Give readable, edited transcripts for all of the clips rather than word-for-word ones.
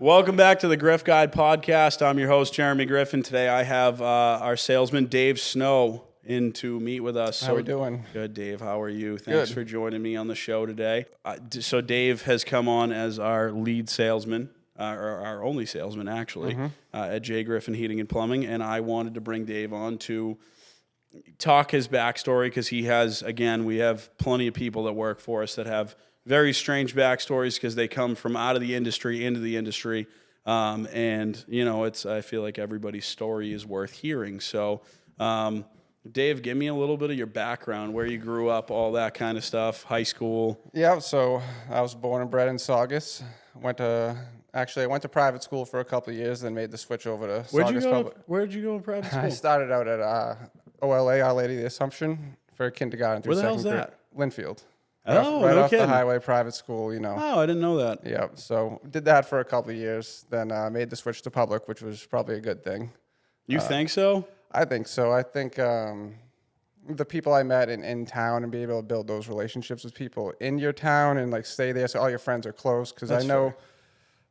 Welcome back to the Griff Guide Podcast. I'm your host, Jeremy Griffin. Today I have our salesman, Dave Snow, in to meet with us. How we doing? Good, Dave. How are you? Thanks Good. for joining me on the show today. So Dave has come on as our lead salesman, or our only salesman, actually, at J. Griffin Heating and Plumbing, and I wanted to bring Dave on to talk his backstory because he has, again, we have plenty of people that work for us that have very strange backstories because they come from out of the industry into the industry. And, you know, I feel like everybody's story is worth hearing. So, Dave, give me a little bit of your background, where you grew up, all that kind of stuff, high school. Yeah, so I was born and bred in Saugus. I went to private school for a couple of years, then made the switch over to Saugus Public. Where'd you go in private school? I started out at OLA, Our Lady of the Assumption, for kindergarten through second grade. Where the hell's that? Linfield. Oh, right no off kidding. the highway, private school, you know. Oh, I didn't know that. Yeah, so did that for a couple of years, then made the switch to public, which was probably a good thing. You think so? I think so. I think the people I met in town and be able to build those relationships with people in your town and like stay there so all your friends are close. Because I know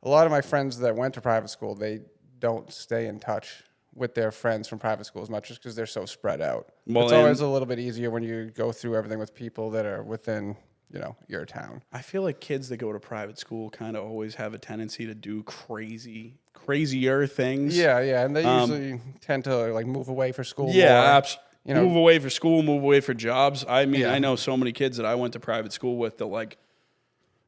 a lot of my friends that went to private school, they don't stay in touch with their friends from private school as much just because they're so spread out. Well, it's always a little bit easier when you go through everything with people that are within, you know, your town. I feel like kids that go to private school kind of always have a tendency to do crazier things. Yeah, and they usually tend to like move away for school. Yeah, more. absolutely. You know, move away for school, move away for jobs. I mean, I know so many kids that I went to private school with that like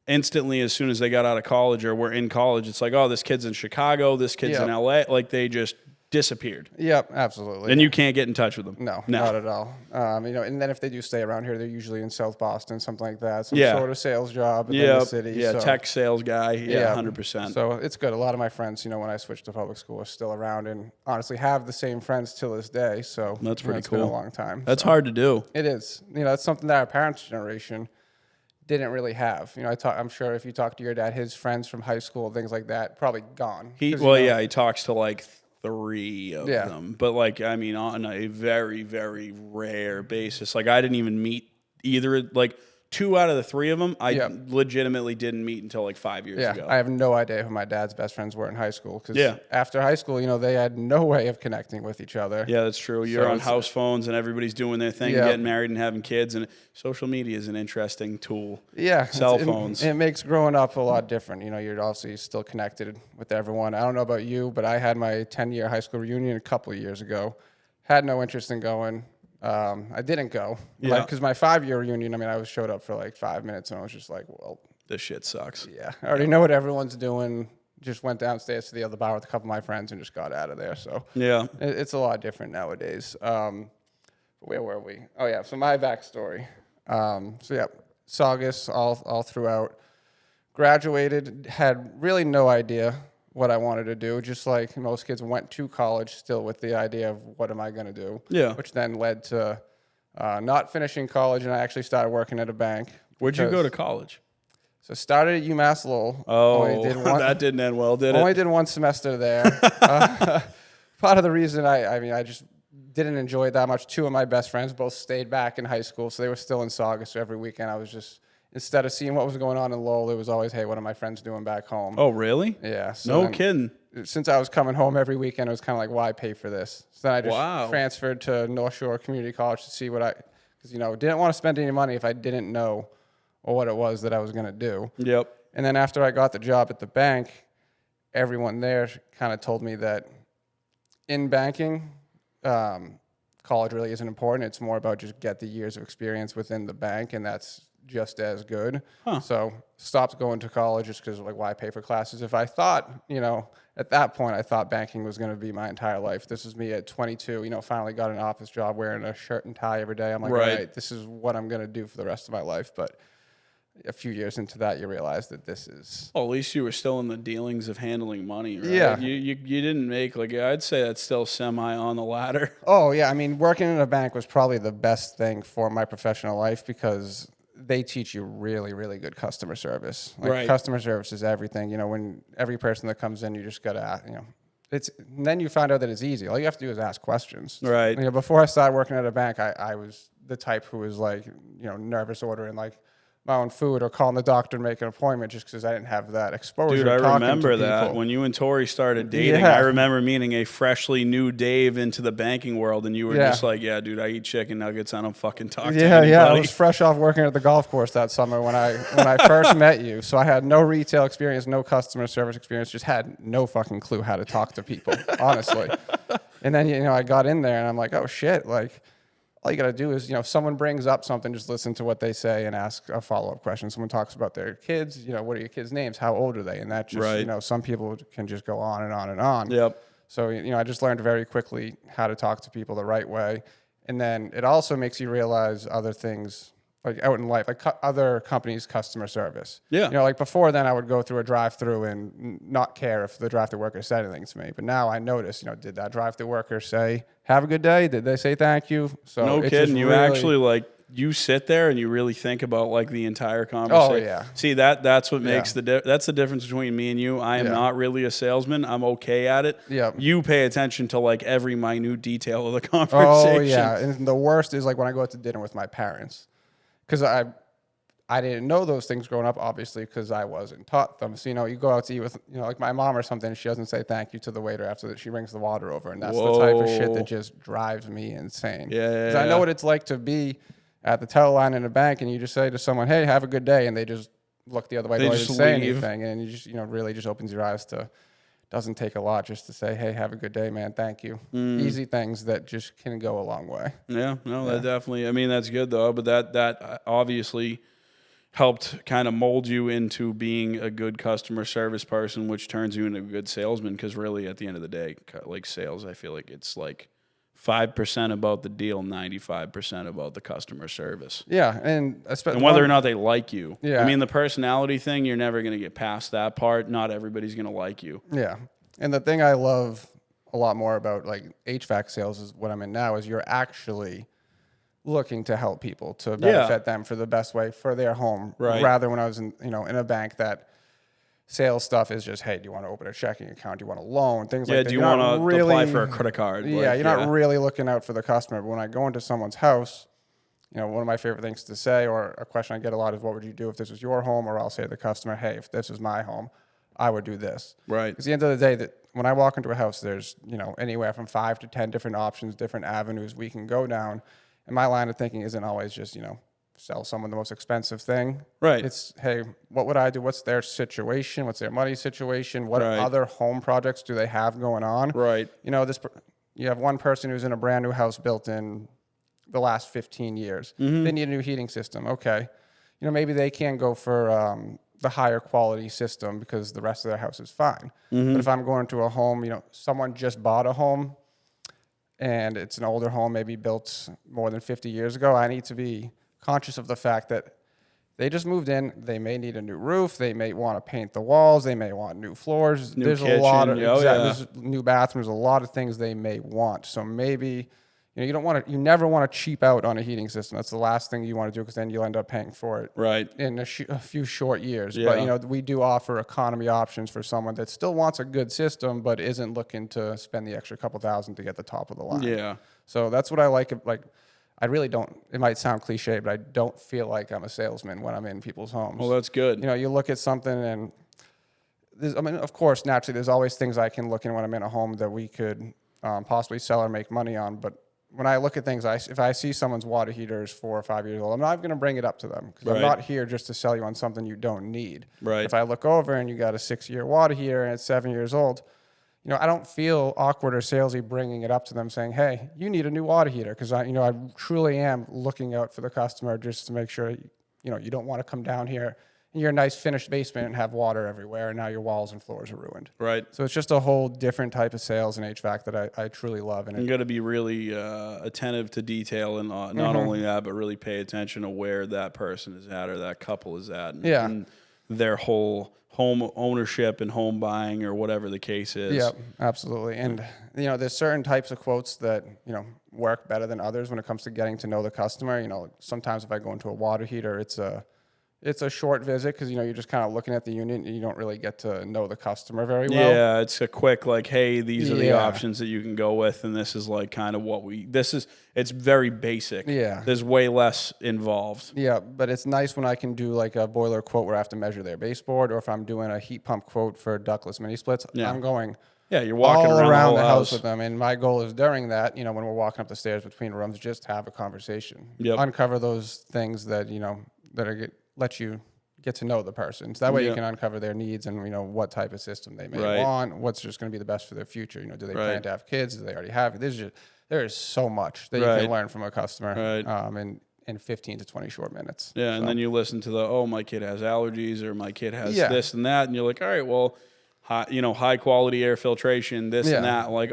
instantly as soon as they got out of college or were in college, it's like, oh, this kid's in Chicago, this kid's in LA. Like they just disappeared. Yep, absolutely. And you can't get in touch with them. No, not at all. You know, and then if they do stay around here, they're usually in South Boston, something like that. Some sort of sales job in the city. Yeah, so. tech sales guy. Yeah, 100%. So it's good. A lot of my friends, you know, when I switched to public school are still around and honestly have the same friends till this day. So that's pretty it's cool. Been a long time. That's hard to do. It is. You know, it's something that our parents' generation didn't really have. You know, I'm sure if you talk to your dad, his friends from high school, things like that, probably gone. He talks to like 3 of them, but like, I mean, on a very, very rare basis. Like I didn't even meet either, like 2 out of the 3 of them, I legitimately didn't meet until like 5 years ago. I have no idea who my dad's best friends were in high school. Because after high school, you know, they had no way of connecting with each other. Yeah, that's true. You're on house phones and everybody's doing their thing, getting married and having kids. And social media is an interesting tool. Yeah. Cell phones. It makes growing up a lot different. You know, you're obviously still connected with everyone. I don't know about you, but I had my 10-year high school reunion a couple of years ago. Had no interest in going. I didn't go because my 5-year reunion, I mean, I showed up for like 5 minutes and I was just like, well, this shit sucks. Yeah. I already know what everyone's doing. Just went downstairs to the other bar with a couple of my friends and just got out of there. So yeah, it's a lot different nowadays. Where were we? Oh yeah. So my backstory. Saugus all throughout. Graduated, had really no idea what I wanted to do. Just like most kids, went to college still with the idea of what am I going to do. Yeah. Which then led to not finishing college, and I actually started working at a bank. Where'd you go to college? So started at UMass Lowell. Oh, that didn't end well, did it? Only did 1 semester there. Part of the reason I just didn't enjoy it that much. 2 of my best friends both stayed back in high school, so they were still in Saugus. So every weekend I was just, instead of seeing what was going on in Lowell, it was always, hey, what are my friends doing back home? Oh, really? Yeah. So no kidding. Since I was coming home every weekend, it was kind of like, why pay for this? So then I just transferred to North Shore Community College to see because, you know, didn't want to spend any money if I didn't know what it was that I was going to do. Yep. And then after I got the job at the bank, everyone there kind of told me that in banking, college really isn't important. It's more about just get the years of experience within the bank, and that's just as good. So stopped going to college just because, like, why pay for classes? If I thought, you know, at that point, I thought banking was going to be my entire life. This is me at 22, you know, finally got an office job wearing a shirt and tie every day. I'm like, all right, this is what I'm going to do for the rest of my life. But a few years into that, you realize that this is... Well, at least you were still in the dealings of handling money, right? Yeah. You didn't make, like, I'd say that's still semi on the ladder. Oh, yeah. I mean, working in a bank was probably the best thing for my professional life because they teach you really, really good customer service. Like, customer service is everything. You know, when every person that comes in, you just got to, you know, and then you find out that it's easy. All you have to do is ask questions. Right. You know, before I started working at a bank, I was the type who was like, you know, nervous ordering like my own food or calling the doctor to make an appointment just because I didn't have that exposure. Dude, I remember that when you and Tori started dating. I remember meeting a freshly new Dave into the banking world, and you were just like, "Yeah, dude, I eat chicken nuggets. I don't fucking talk to anybody." Yeah, I was fresh off working at the golf course that summer when I first met you. So I had no retail experience, no customer service experience, just had no fucking clue how to talk to people, honestly. And then I got in there and I'm like, oh shit, like. All you got to do is, if someone brings up something, just listen to what they say and ask a follow-up question. Someone talks about their kids, what are your kids' names? How old are they? And that just, some people can just go on and on and on. Yep. So, I just learned very quickly how to talk to people the right way. And then it also makes you realize other things, like out in life, like other companies' customer service. Yeah. Like before then I would go through a drive-through and not care if the drive-through worker said anything to me. But now I notice, did that drive-through worker say, have a good day? Did they say thank you? So no kidding. You actually you sit there and you really think about like the entire conversation. Oh yeah. See that's what makes that's the difference between me and you. I am not really a salesman. I'm okay at it. Yeah. You pay attention to like every minute detail of the conversation. Oh yeah. And the worst is like when I go out to dinner with my parents. Because I didn't know those things growing up, obviously, because I wasn't taught them. So, you go out to eat with, like my mom or something, and she doesn't say thank you to the waiter after that. She brings the water over. And that's the type of shit that just drives me insane. Yeah. Because I know what it's like to be at the teller line in a bank, and you just say to someone, hey, have a good day. And they just look the other way. They don't even say anything. And you just, really just opens your eyes to, doesn't take a lot just to say, hey, have a good day, man. Thank you. Easy things that just can go a long way. Yeah, no, that definitely, that's good though. But that obviously helped kind of mold you into being a good customer service person, which turns you into a good salesman. Because really, at the end of the day, like sales, I feel like it's like 5% about the deal, 95% about the customer service. Yeah, and whether or not they like you. Yeah. The personality thing, you're never going to get past that part. Not everybody's going to like you. Yeah, and the thing I love a lot more about like HVAC sales is what I'm in now is you're actually looking to help people to benefit them for the best way for their home. Right. Rather when I was in a bank that sales stuff is just, hey, do you want to open a checking account? Do you want a loan? Things like that. Yeah, do you want to apply for a credit card? Yeah, you're not really looking out for the customer. But when I go into someone's house, one of my favorite things to say or a question I get a lot is, what would you do if this was your home? Or I'll say to the customer, hey, if this was my home, I would do this. Right. Because at the end of the day, that when I walk into a house, there's, anywhere from 5 to 10 different options, different avenues we can go down. And my line of thinking isn't always just, sell someone the most expensive thing. Right. It's, hey, what would I do? What's their situation? What's their money situation? What other home projects do they have going on? Right. You have one person who's in a brand new house built in the last 15 years. They need a new heating system. Okay. Maybe they can go for the higher quality system because the rest of their house is fine. But if I'm going to a home, someone just bought a home, and it's an older home, maybe built more than 50 years ago, I need to be conscious of the fact that they just moved in. They may need a new roof. They may want to paint the walls. They may want new floors. There's kitchen. A lot of there's new bathrooms. A lot of things they may want. So maybe you never want to cheap out on a heating system. That's the last thing you want to do because then you'll end up paying for it in a few short years. Yeah. But we do offer economy options for someone that still wants a good system but isn't looking to spend the extra couple thousand to get the top of the line. Yeah. So that's what I like. Like, I really don't. It might sound cliche, but I don't feel like I'm a salesman when I'm in people's homes. Well, that's good. You look at something and of course, naturally, there's always things I can look in when I'm in a home that we could possibly sell or make money on, but when I look at things, if I see someone's water heater is 4 or 5 years old, I'm not going to bring it up to them because I'm not here just to sell you on something you don't need. Right. If I look over and you got a 6-year water heater and it's 7 years old, I don't feel awkward or salesy bringing it up to them saying, hey, you need a new water heater because I truly am looking out for the customer just to make sure, you don't want to come down here in your nice finished basement and have water everywhere and now your walls and floors are ruined. Right. So it's just a whole different type of sales in HVAC that I truly love. And you got to be really attentive to detail and not only that, but really pay attention to where that person is at or that couple is at and their whole home ownership and home buying or whatever the case is. Yeah, absolutely. And, there's certain types of quotes that, work better than others when it comes to getting to know the customer. Sometimes if I go into a water heater, it's it's a short visit because, you know, you're just kind of looking at the unit and you don't really get to know the customer very well. Yeah, it's a quick, like, hey, these are the options that you can go with, and this is, like, kind of what it's very basic. Yeah. There's way less involved. Yeah, but it's nice when I can do, like, a boiler quote where I have to measure their baseboard, or if I'm doing a heat pump quote for ductless mini splits, I'm going... Yeah, you're walking all around the house with them. And my goal is during that, you know, when we're walking up the stairs between rooms, just have a conversation. Yep. Uncover those things that, you know, let you get to know the person. So that way you can uncover their needs and, you know, what type of system they may want, what's just going to be the best for their future. You know, do they plan to have kids? Do they already have it? There is so much that you can learn from a customer in 15 to 20 short minutes. Yeah, and then you listen to my kid has allergies or my kid has this and that, and you're like, all right, well, high quality air filtration, this and that. Like,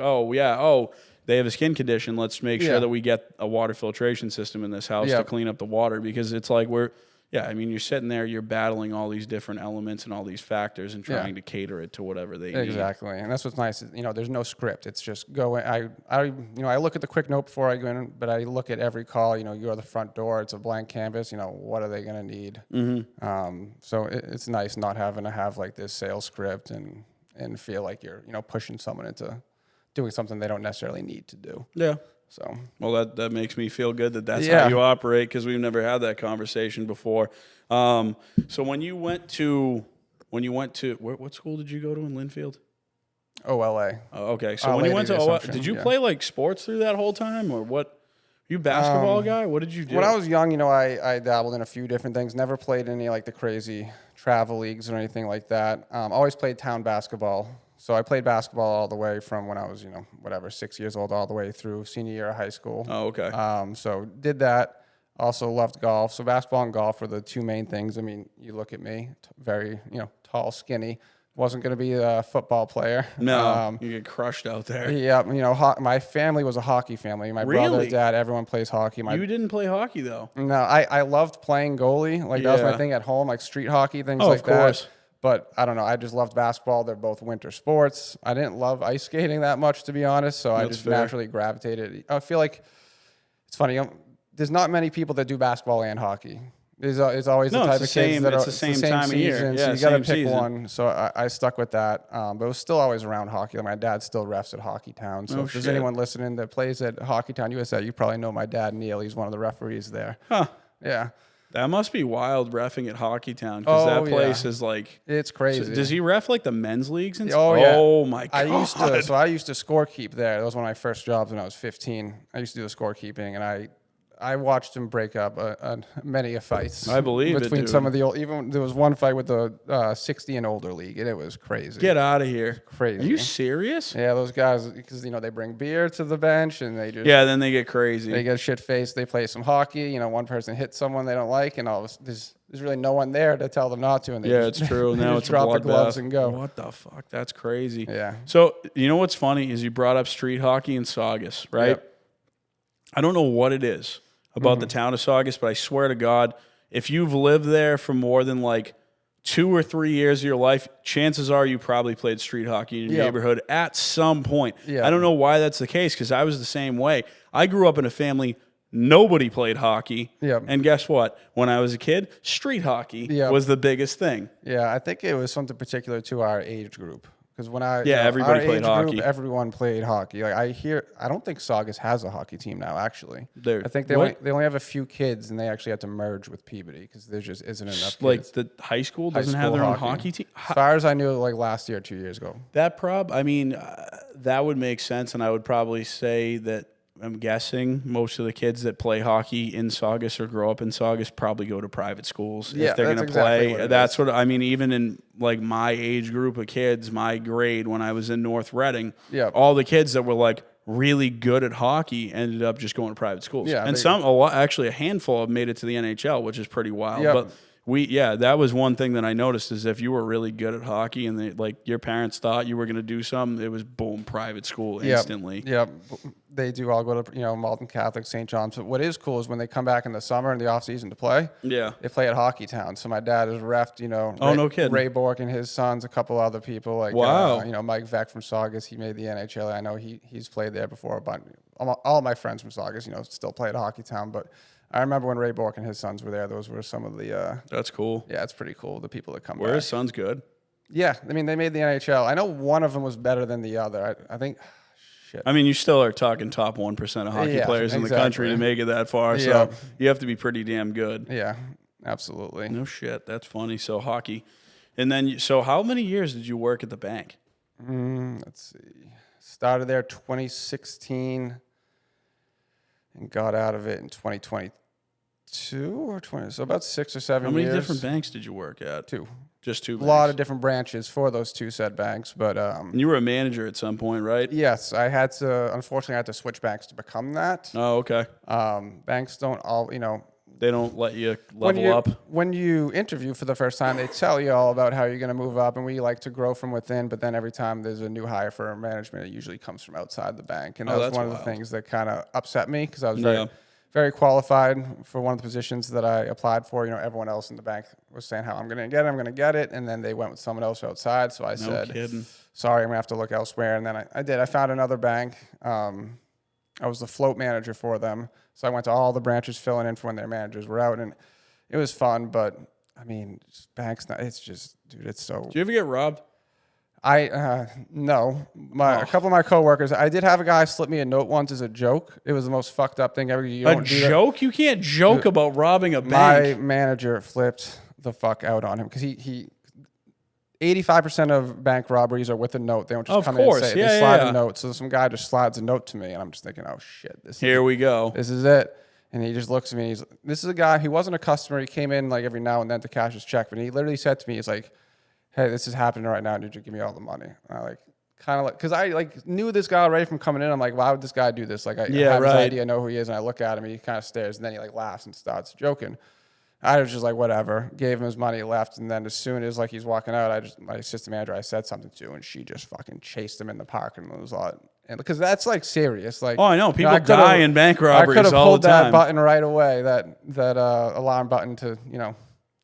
they have a skin condition. Let's make sure that we get a water filtration system in this house to clean up the water, because it's like you're sitting there, you're battling all these different elements and all these factors and trying to cater it to whatever they need. Exactly. And that's what's nice. You know, there's no script. It's just go in. I look at the quick note before I go in, but I look at every call. You know, you're the front door. It's a blank canvas. You know, what are they going to need? Mm-hmm. So it's nice not having to have like this sales script and feel like you're, you know, pushing someone into doing something they don't necessarily need to do. Yeah. So, well, that makes me feel good that's how you operate, because we've never had that conversation before. So when you went to what school did you go to in Linfield? OLA. Oh, okay. So when you went to OLA, did you play like sports through that whole time, or what? You a basketball guy? What did you do? When I was young, you know, I dabbled in a few different things. Never played any like the crazy travel leagues or anything like that. Always played town basketball. So I played basketball all the way from when I was, 6 years old, all the way through senior year of high school. Oh, okay. So did that. Also loved golf. So basketball and golf were the two main things. I mean, you look at me, very, tall, skinny. Wasn't going to be a football player. No, you get crushed out there. Yeah, my family was a hockey family. My brother, dad, everyone plays hockey. You didn't play hockey, though? No, I loved playing goalie. Like, that was my thing at home, like street hockey, things like that. Of course. But I don't know. I just loved basketball. They're both winter sports. I didn't love ice skating that much, to be honest. So I just naturally gravitated. I feel like it's funny. There's not many people that do basketball and hockey. It's always the type of kids that it's the same time of year. So you got to pick one. So I stuck with that. But it was still always around hockey. My dad still refs at Hockey Town. So if there's anyone listening that plays at Hockey Town USA, you probably know my dad, Neil. He's one of the referees there. Huh. Yeah. That must be wild, reffing at Hockey Town, because that place is like... It's crazy. So does he ref like the men's leagues and stuff? Oh, yeah. Oh, my God. I used to scorekeep there. That was one of my first jobs when I was 15. I used to do the scorekeeping, and I watched him break up many a fights. I believe between it, some of the old. Even there was one fight with the 60 and older league, and it was crazy. Get out of here! Crazy. Are you serious? Yeah, those guys, because they bring beer to the bench, and they just then they get crazy. They get shit faced. They play some hockey. One person hits someone they don't like, and there's really no one there to tell them not to. And it's true. Now it's drop a the gloves and go. What the fuck? That's crazy. Yeah. So what's funny is you brought up street hockey in Saugus, right? Yep. I don't know what it is about the town of Saugus, but I swear to God, if you've lived there for more than like 2 or 3 years of your life, chances are you probably played street hockey in your neighborhood at some point. I don't know why that's the case, because I was the same way. I grew up in a family, nobody played hockey. And guess what? When I was a kid, street hockey was the biggest thing. Yeah, I think it was something particular to our age group. Because when everybody played hockey. Everyone played hockey. Like I don't think Saugus has a hockey team now. Actually, I think they only have a few kids, and they actually had to merge with Peabody because there just isn't enough kids. Like the high school doesn't have their own hockey team. As far as I knew, like last year, 2 years ago. That that would make sense, and I would probably say that. I'm guessing most of the kids that play hockey in Saugus or grow up in Saugus probably go to private schools if they're going to play. That's what I mean. Even in like my age group of kids, my grade when I was in North Reading, all the kids that were like really good at hockey ended up just going to private schools. And actually a handful have made it to the NHL, which is pretty wild. But that was one thing that I noticed is if you were really good at hockey and your parents thought you were going to do something, it was boom, private school instantly. they do all go to, Malton Catholic, St. John's. But what is cool is when they come back in the summer and the off season to play, they play at Hockey Town. So my dad is refed, no kidding. Ray Bork and his sons, a couple other people like, Mike Veck from Saugus. He made the NHL. I know he's played there before, but all my friends from Saugus, still play at Hockey Town. But I remember when Ray Bork and his sons were there, those were some of the... That's cool. Yeah, it's pretty cool, the people that come back. Were his sons good? Yeah, I mean, they made the NHL. I know one of them was better than the other. I think... Shit. I mean, you still are talking top 1% of hockey players in the country to make it that far, so you have to be pretty damn good. Yeah, absolutely. No shit, that's funny. So hockey. And then, so how many years did you work at the bank? Let's see. Started there 2016 and got out of it in 2022 or 20. So about 6 or 7 years. How many different banks did you work at? 2. Just 2 banks. A lot of different branches for those 2 said banks, but you were a manager at some point, right? Yes, I had to. Unfortunately, I had to switch banks to become that. Oh, okay. Banks don't all, they don't let you level up. When you interview for the first time, they tell you all about how you're going to move up, and we like to grow from within. But then every time there's a new hire for management, it usually comes from outside the bank, and that was one of the things that kind of upset me because I was very qualified for one of the positions that I applied for. Everyone else in the bank was saying how I'm going to get it. And then they went with someone else outside. So I said, sorry, I'm going to have to look elsewhere. And then I did. I found another bank. I was the float manager for them. So I went to all the branches filling in for when their managers were out. And it was fun. But, I mean, banks, it's just, dude, it's so... Did you ever get robbed? No. A couple of my coworkers, I did have a guy slip me a note once as a joke. It was the most fucked up thing ever. A joke? You can't joke about robbing a bank. My manager flipped the fuck out on him because he 85% of bank robberies are with a note. They don't just come in and say it. They slide a note. So some guy just slides a note to me, and I'm just thinking, oh shit, here we go. This is it. And he just looks at me. This is a guy. He wasn't a customer. He came in like every now and then to cash his check, but he literally said to me, he's like, hey, this is happening right now. Did you give me all the money? And I because I knew this guy already from coming in. I'm like, why would this guy do this? I have his idea, I know who he is, and I look at him, he kind of stares, and then he laughs and starts joking. I was just like, whatever. Gave him his money, left, and then as soon as he's walking out, my assistant manager, I said something to, and she just fucking chased him in the parking lot. It was all, and because that's serious. Oh, I know. People die in bank robberies all the time. I could have pulled that button right away, that alarm button to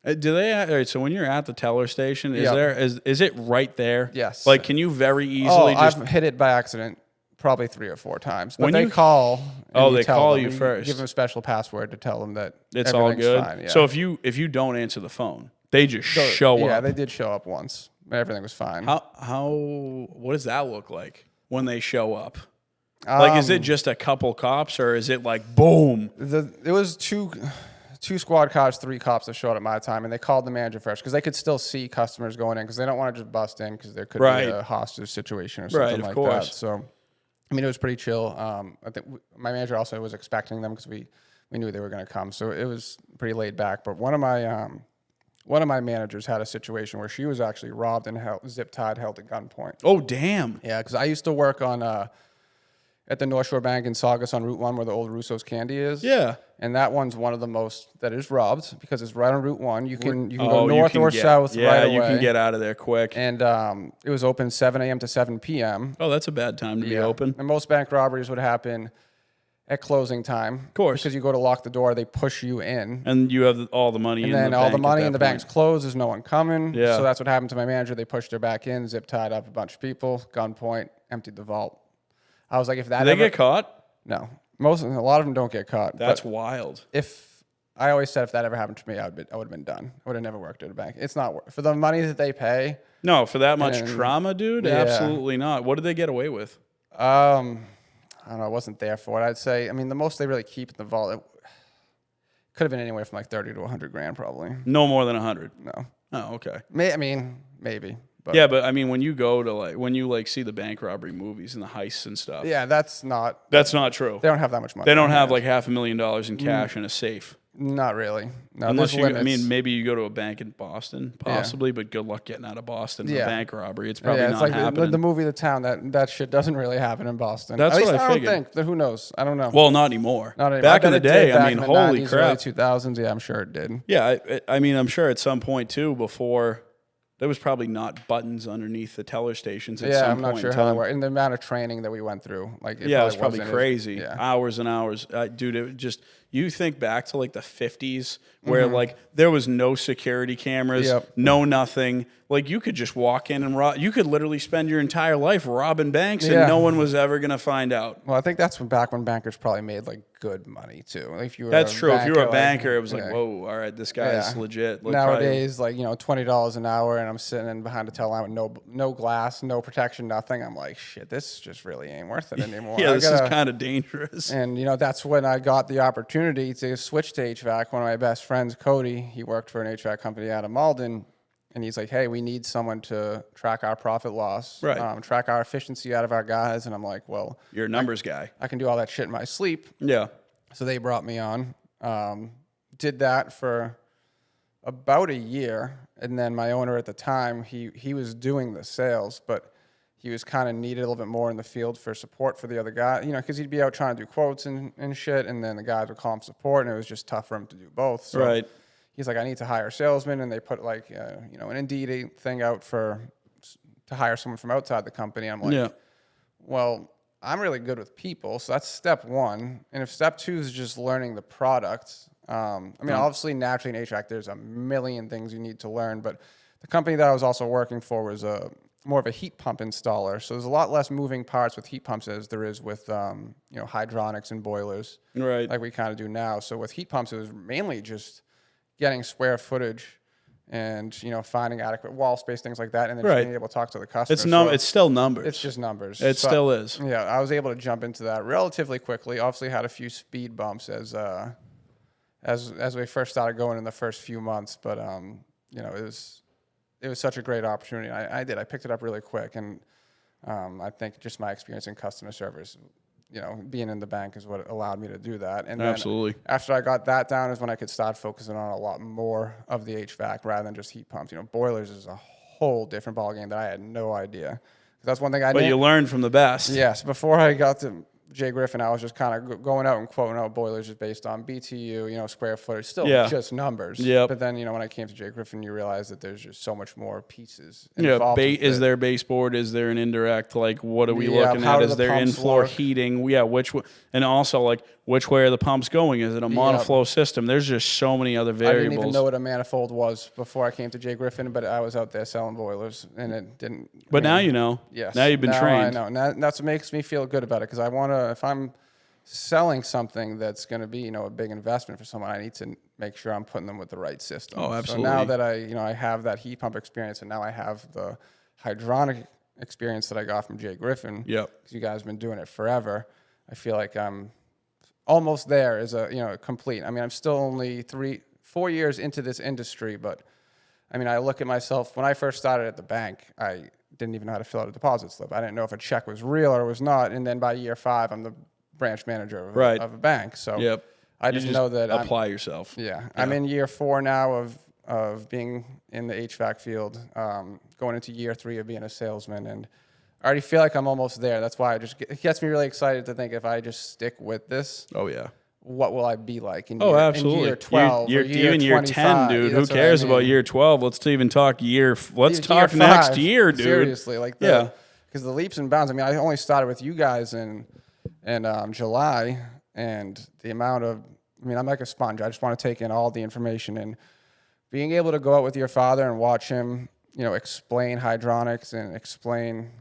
Do they? All right, so when you're at the teller station, is it right there? Yes. Can you very easily I've hit it by accident probably 3 or 4 times. But they call. They call you first. Give them a special passward to tell them that it's all good. Fine, yeah. So if you don't answer the phone, they just show up. Yeah, they did show up once. Everything was fine. What does that look like when they show up? Is it just a couple cops, or is it boom? It was 2 squad cars, 3 cops that showed up at my time, and they called the manager first because they could still see customers going in because they don't want to just bust in because there could be a hostage situation or something like that. So, I mean, it was pretty chill. I think my manager also was expecting them because we knew they were going to come, so it was pretty laid back. But one of my managers had a situation where she was actually robbed and zip-tied, held at gunpoint. Oh, damn. Yeah, because I used to work on at the North Shore Bank in Saugus on Route 1 where the old Russo's Candy is. Yeah. And that one's one of the most that is robbed because it's right on Route 1. You can go north or south right away. Yeah, you can get out of there quick. And it was open 7 a.m. to 7 p.m. Oh, that's a bad time to be open. And most bank robberies would happen at closing time. Of course. Because you go to lock the door, they push you in. And you have all the money in the bank. And then all the money in the bank's closed. There's no one coming. Yeah. So that's what happened to my manager. They pushed her back in, zip-tied up a bunch of people, gunpoint, emptied the vault. I was like, if that Did they get caught? No. A lot of them don't get caught. That's wild. I always said if that ever happened to me, I would have been done. I would have never worked at a bank. It's not for the money that they pay. No, for that much trauma, dude, absolutely not. What did they get away with? I don't know. I wasn't there for it. I'd say, I mean, the most they really keep in the vault, it could have been anywhere from 30 to 100 grand, probably. No more than 100. No. Oh, okay. Maybe. But yeah, but I mean, when you go to when you see the bank robbery movies and the heists and stuff. Yeah, that's not true. They don't have that much money. They don't have $500,000 in cash in a safe. Not really. No, unless maybe you go to a bank in Boston, possibly, but good luck getting out of Boston in a bank robbery. It's probably not happening. The movie The Town, that shit doesn't really happen in Boston. That's At what least I figured. don't think. Who knows? I don't know. Well, not anymore. Not anymore. Back in the day, I mean, holy in the crap. early 2000s, yeah, I'm sure it did. Yeah, I mean, I'm sure at some point too, before there was probably not buttons underneath the teller stations at Yeah, some I'm not point sure in how time. they work. And the amount of training that we went through, like Yeah, it was probably wasn't crazy. Yeah. Hours and hours. Dude, it just, you think back to like the 50s where like there was no security cameras, Yep. no nothing. Like you could just walk in and you could literally spend your entire life robbing banks and Yeah. no one was ever going to find out. Well, I think that's back when bankers probably made like good money too. Like, if you were That's a true. If you were a banker, like, it was like, whoa, all right, this guy's legit. Like nowadays, like, $20 an hour, and I'm sitting in behind a teller line with no glass, no protection, nothing. I'm like, shit, this just really ain't worth it anymore. Yeah, this is kind of dangerous. And that's when I got the opportunity to switch to HVAC. One of my best friends, Cody, he worked for an HVAC company out of Malden. And he's like, hey, we need someone to track our profit loss, track our efficiency out of our guys. And I'm like, well, you're a numbers guy. I can do all that shit in my sleep. Yeah. So they brought me on, did that for about a year. And then my owner at the time, he was doing the sales, but he was kind of needed a little bit more in the field for support for the other guy, because he'd be out trying to do quotes and shit. And then the guys would call him support, and it was just tough for him to do both. So right. He's like, I need to hire salesmen, and they put like, an Indeed thing out to hire someone from outside the company. I'm like, well, I'm really good with people, so that's step one. And if step two is just learning the product, obviously naturally in HVAC, there's a million things you need to learn, but the company that I was also working for was more of a heat pump installer. So there's a lot less moving parts with heat pumps as there is with, hydronics and boilers, right? Like we kind of do now. So with heat pumps, it was mainly just getting square footage and, finding adequate wall space, things like that, and then just being able to talk to the customer. It's still numbers. It's just numbers. It still is. Yeah, I was able to jump into that relatively quickly. Obviously had a few speed bumps as we first started going in the first few months, but it was such a great opportunity. I picked it up really quick, and I think just my experience in customer service, being in the bank is what allowed me to do that. And absolutely. Then after I got that down is when I could start focusing on a lot more of the HVAC rather than just heat pumps. Boilers is a whole different ballgame that I had no idea. That's one thing I didn't. But you learned from the best. Yes. Before I got to Jay Griffin, I was just kind of going out and quoting out boilers just based on BTU, square footage, still just numbers. Yeah. But then, when I came to Jay Griffin, you realize that there's just so much more pieces. Yeah. Is there baseboard? Is there an indirect? Like, what are we looking at? Is there in-floor heating? Yeah. And also, like, which way are the pumps going? Is it a monoflow system? There's just so many other variables. I didn't even know what a manifold was before I came to Jay Griffin, but I was out there selling boilers, and it didn't. But now you know. Yes. Now you've been trained. I know. And that's what makes me feel good about it, because I want to, if I'm selling something that's going to be, a big investment for someone, I need to make sure I'm putting them with the right system. Oh, absolutely. So now that I have that heat pump experience, and now I have the hydronic experience that I got from Jay Griffin. Yep. Because you guys have been doing it forever. I feel like I'm almost there as complete. I'm still only 4 years into this industry, but I look at myself, when I first started at the bank, I didn't even know how to fill out a deposit slip. I didn't know if a check was real or was not. And then by year 5, I'm the branch manager of a bank. So I just know that apply yourself. Yeah. I'm in year 4 now of being in the HVAC field, going into year 3 of being a salesman, and I already feel like I'm almost there. That's why it gets me really excited to think if I just stick with this. Oh, yeah. What will I be like in absolutely. In year 12 or even year 10, dude. Who cares about year 12? Let's even talk let's talk year next 5, year, dude. Seriously. Because the leaps and bounds, I only started with you guys in July, and the amount of, I'm like a sponge. I just want to take in all the information, and being able to go out with your father and watch him, explain hydronics and explain,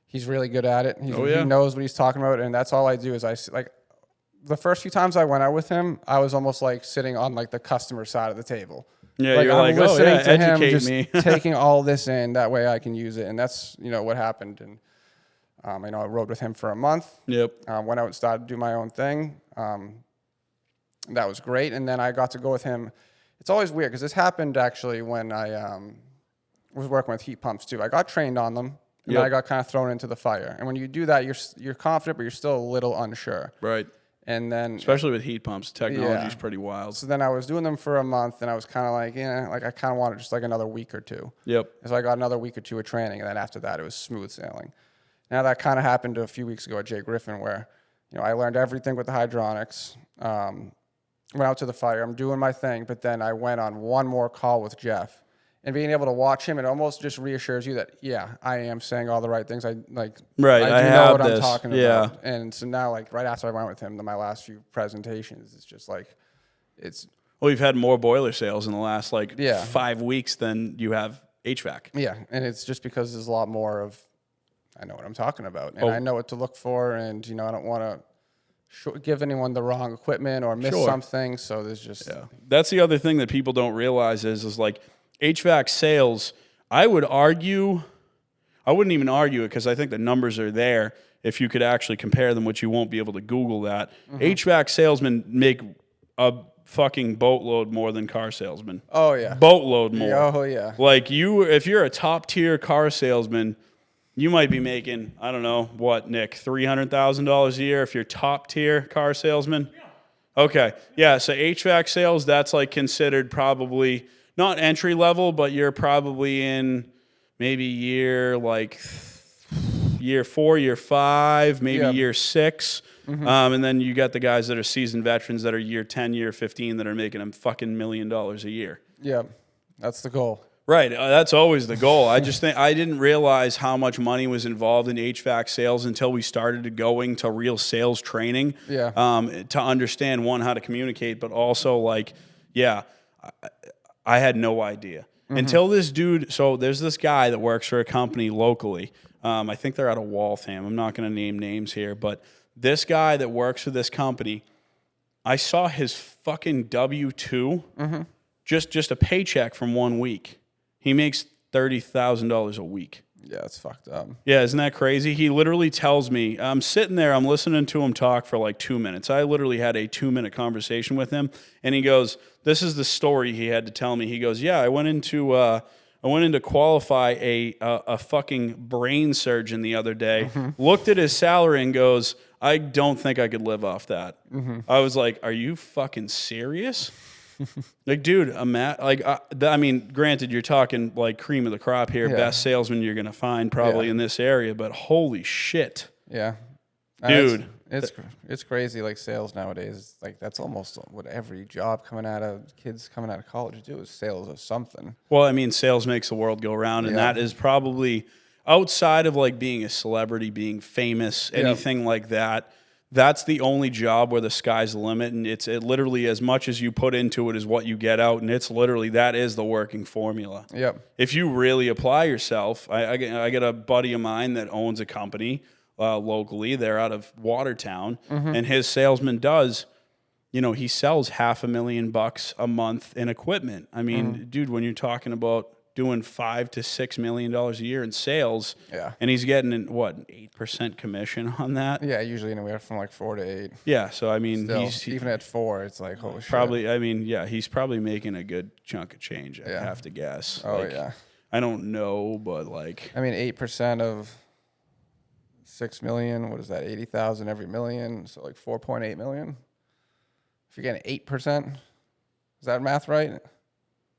he's really good at it. He knows what he's talking about, and that's all I do is the first few times I went out with him, I was almost like sitting on like the customer side of the table. Yeah, you're like, listening to educate me. Taking all this in, that way I can use it, and that's what happened. And I rode with him for a month. Yep. Went out and started to do my own thing. That was great, and then I got to go with him. It's always weird because this happened actually when I was working with heat pumps too. I got trained on them, and then I got kind of thrown into the fire. And when you do that, you're confident, but you're still a little unsure. Right. And then, especially with heat pumps, technology's pretty wild. So then I was doing them for a month, and I was kind of like, I kind of wanted just like another week or two. Yep. So I got another week or two of training, and then after that, it was smooth sailing. Now that kind of happened a few weeks ago at Jay Griffin, where I learned everything with the hydronics. went out to the fire. I'm doing my thing, but then I went on one more call with Jeff. And being able to watch him, it almost just reassures you that, yeah, I am saying all the right things. I do know what I'm talking about. And so now, like, right after I went with him, my last few presentations, it's just like, well, you've had more boiler sales in the last, 5 weeks than you have HVAC. Yeah, and it's just because there's a lot more of, I know what I'm talking about, and I know what to look for, and, I don't want to give anyone the wrong equipment or miss something, so there's just... Yeah. That's the other thing that people don't realize is like, HVAC sales, I wouldn't even argue it because I think the numbers are there if you could actually compare them, which you won't be able to Google that. Mm-hmm. HVAC salesmen make a fucking boatload more than car salesmen. Oh, yeah. Boatload more. Oh, yeah. Like, if you're a top-tier car salesman, you might be making, I don't know, what, Nick, $300,000 a year if you're top-tier car salesman? Yeah. Okay. Yeah, so HVAC sales, that's, like, considered probably... not entry level, but you're probably in maybe year 4, year 5, maybe year 6. Mm-hmm. And then you got the guys that are seasoned veterans that are year 10, year 15 that are making them fucking $1 million a year. Yeah, that's the goal. Right. That's always the goal. I just think I didn't realize how much money was involved in HVAC sales until we started going to real sales training. Yeah. To understand, one, how to communicate, but also I had no idea until this dude. So there's this guy that works for a company locally. I think they're out of Waltham. I'm not going to name names here, but this guy that works for this company, I saw his fucking W-2, just a paycheck from 1 week. He makes $30,000 a week. Yeah, it's fucked up. Yeah, isn't that crazy? He literally tells me, I'm sitting there, I'm listening to him talk for like 2 minutes. I literally had a 2-minute conversation with him, and he goes, this is the story he had to tell me. He goes, yeah, I went in to qualify a fucking brain surgeon the other day, looked at his salary and goes, I don't think I could live off that. I was like, are you fucking serious? Like, dude, I mean, granted, you're talking like cream of the crop here, best salesman you're gonna find probably in this area, but holy shit, yeah, dude, it's crazy. Like sales nowadays, like that's almost what every job kids coming out of college do is sales of something. Well, I mean, sales makes the world go round, and that is probably outside of like being a celebrity, being famous, anything like that. That's the only job where the sky's the limit, and it literally as much as you put into it is what you get out, and it's literally that is the working formula. Yep. If you really apply yourself, I get a buddy of mine that owns a company locally. They're out of Watertown, and his salesman does, he sells $500,000 a month in equipment. I mean, dude, when you're talking about doing $5 to $6 million a year in sales, and he's getting an 8% commission on that. Yeah, usually anywhere from like 4 to 8. Yeah, so I mean, still, even at 4, it's like holy probably. shit. I mean, yeah, he's probably making a good chunk of change. I have to guess. Oh yeah. I don't know, but like, I mean, 8% of 6 million. What is that? 80,000 every million. So like 4.8 million. If you're getting 8%, is that math right?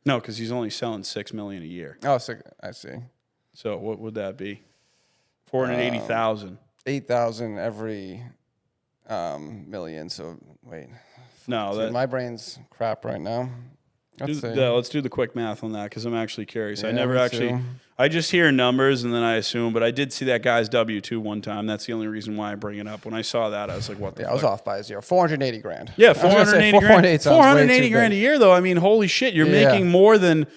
No, because he's only selling $6 million a year. Oh, I see. So what would that be? 480,000. 8,000 every million. So wait. No, my brain's crap right now. Let's do the quick math on that because I'm actually curious. Yeah, I just hear numbers and then I assume, but I did see that guy's W-2 one time. That's the only reason why I bring it up. When I saw that, I was like, what the fuck? I was off by a zero. 480 grand. Yeah, 480 grand. 480 grand a year, though. I mean, holy shit. You're making more than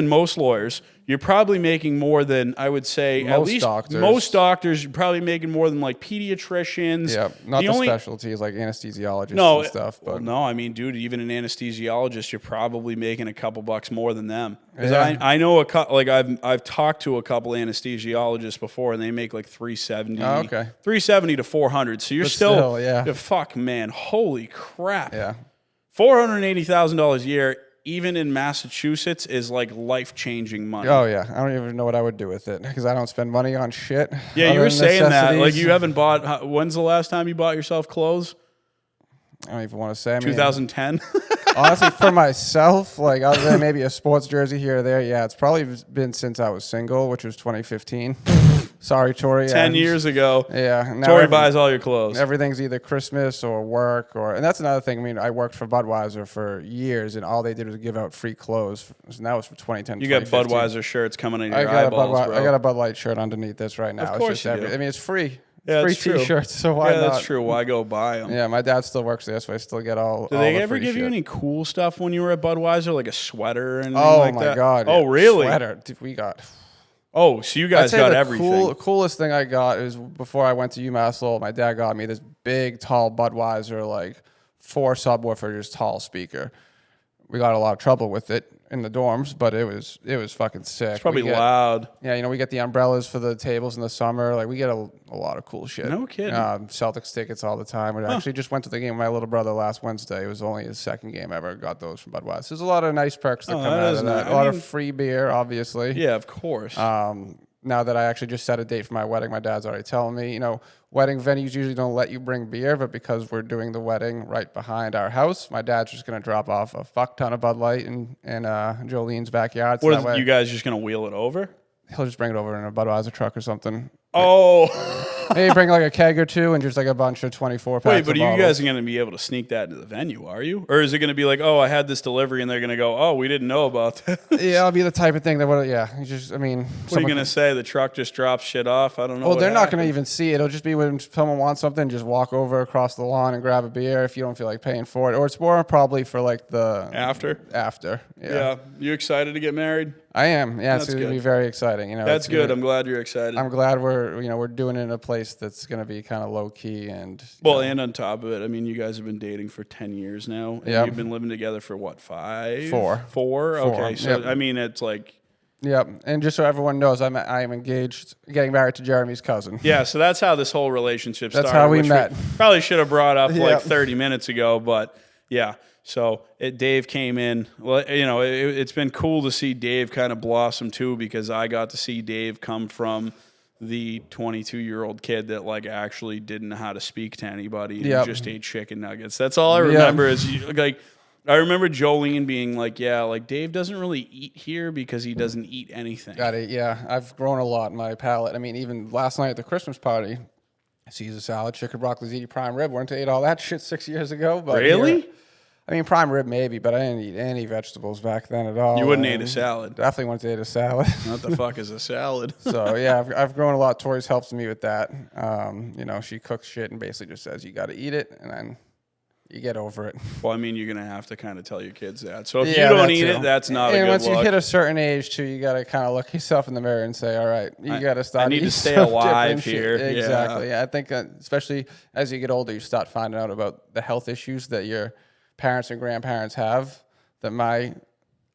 most lawyers. You're probably making more than, I would say, at least most doctors. You're probably making more than like pediatricians. Yeah, not the specialties like anesthesiologists and stuff. But no, I mean, dude, even an anesthesiologist, you're probably making a couple bucks more than them. Because I know I've talked to a couple anesthesiologists before, and they make like $370 to $400. So you're still fuck, man, holy crap. Yeah, $480,000 a year. Even in Massachusetts, is like life-changing money. Oh, yeah. I don't even know what I would do with it because I don't spend money on shit. Yeah, you were saying that. Like, you haven't bought... When's the last time you bought yourself clothes? I don't even want to say. 2010? Honestly, for myself, like, other than maybe a sports jersey here or there, yeah, it's probably been since I was single, which was 2015. Sorry, Tori. 10 years ago. Yeah. Tori buys all your clothes. Everything's either Christmas or work and that's another thing. I mean, I worked for Budweiser for years, and all they did was give out free clothes. And that was for 2010. You got Budweiser shirts coming in your eyeballs, bro. I got a Bud Light shirt underneath this right now. Of course you do. I mean, it's free. Yeah, free it's true. T-shirts, so why not? That's true. Why go buy them? Yeah, my dad still works there, so I still get all. Did they the ever free give you shit. any cool stuff when you were at Budweiser, like a sweater and like that? Oh my god! Oh really? Sweater. Dude, we got. Oh, so you guys got everything. The coolest thing I got is before I went to UMass Lowell, my dad got me this big, tall Budweiser, like 4 subwoofer, just tall speaker. We got a lot of trouble with it in the dorms, but it was fucking sick. It's probably loud. Yeah, we get the umbrellas for the tables in the summer. Like we get a lot of cool shit. No kidding. Celtics tickets all the time. I actually just went to the game with my little brother last Wednesday. It was only his second game ever. Got those from Budweiser. There's a lot of nice perks that come out of that. A lot of free beer, obviously. Yeah, of course. Now that I actually just set a date for my wedding, my dad's already telling me, wedding venues usually don't let you bring beer, but because we're doing the wedding right behind our house, my dad's just going to drop off a fuck ton of Bud Light in Jolene's backyard. So what is you guys just going to wheel it over? He'll just bring it over in a Budweiser truck or something. Oh. Maybe bring like a keg or two and just like a bunch of 24 packs. Wait, but you guys are going to be able to sneak that into the venue, are you? Or is it going to be like, oh, I had this delivery, and they're going to go, oh, we didn't know about that? Yeah, it'll be the type of thing that, what are you going to say? The truck just drops shit off? I don't know. Well, they're not going to even see it. It'll just be when someone wants something, just walk over across the lawn and grab a beer if you don't feel like paying for it. Or it's more probably for like the... After. Yeah. You excited to get married? I am. Yeah, it's going to be very exciting. That's good. I'm glad you're excited. I'm glad we're doing it in a place that's going to be kind of low key and and on top of it, I mean, you guys have been dating for 10 years now. And you've been living together for what, 5? 4. 4? Okay, so I mean, it's like. Yep, and just so everyone knows, I'm engaged, getting married to Jeremy's cousin. Yeah, so that's how this whole relationship started. That's how we met. Probably should have brought up like 30 minutes ago, but yeah. So Dave came in. Well, it's been cool to see Dave kind of blossom too, because I got to see Dave come from the 22-year-old kid that like actually didn't know how to speak to anybody and just ate chicken nuggets. That's all I remember is I remember Jolene being like, yeah, like Dave doesn't really eat here because he doesn't eat anything. Got it. Yeah, I've grown a lot in my palate. I mean, even last night at the Christmas party, Caesar salad, chicken, broccoli, ziti, prime rib. Weren't to eat all that shit 6 years ago? But really? I mean, prime rib maybe, but I didn't eat any vegetables back then at all. You wouldn't eat a salad. Definitely wouldn't eat a salad. What the fuck is a salad? So yeah, I've grown a lot. Tori's helps me with that. She cooks shit and basically just says you got to eat it, and then you get over it. Well, I mean, you're gonna have to kind of tell your kids that. So if you don't eat it, that's not a good look. And once you hit a certain age too, you got to kind of look yourself in the mirror and say, all right, you got to start. I need to stay alive here. Exactly. Yeah, I think especially as you get older, you start finding out about the health issues that your parents and grandparents have that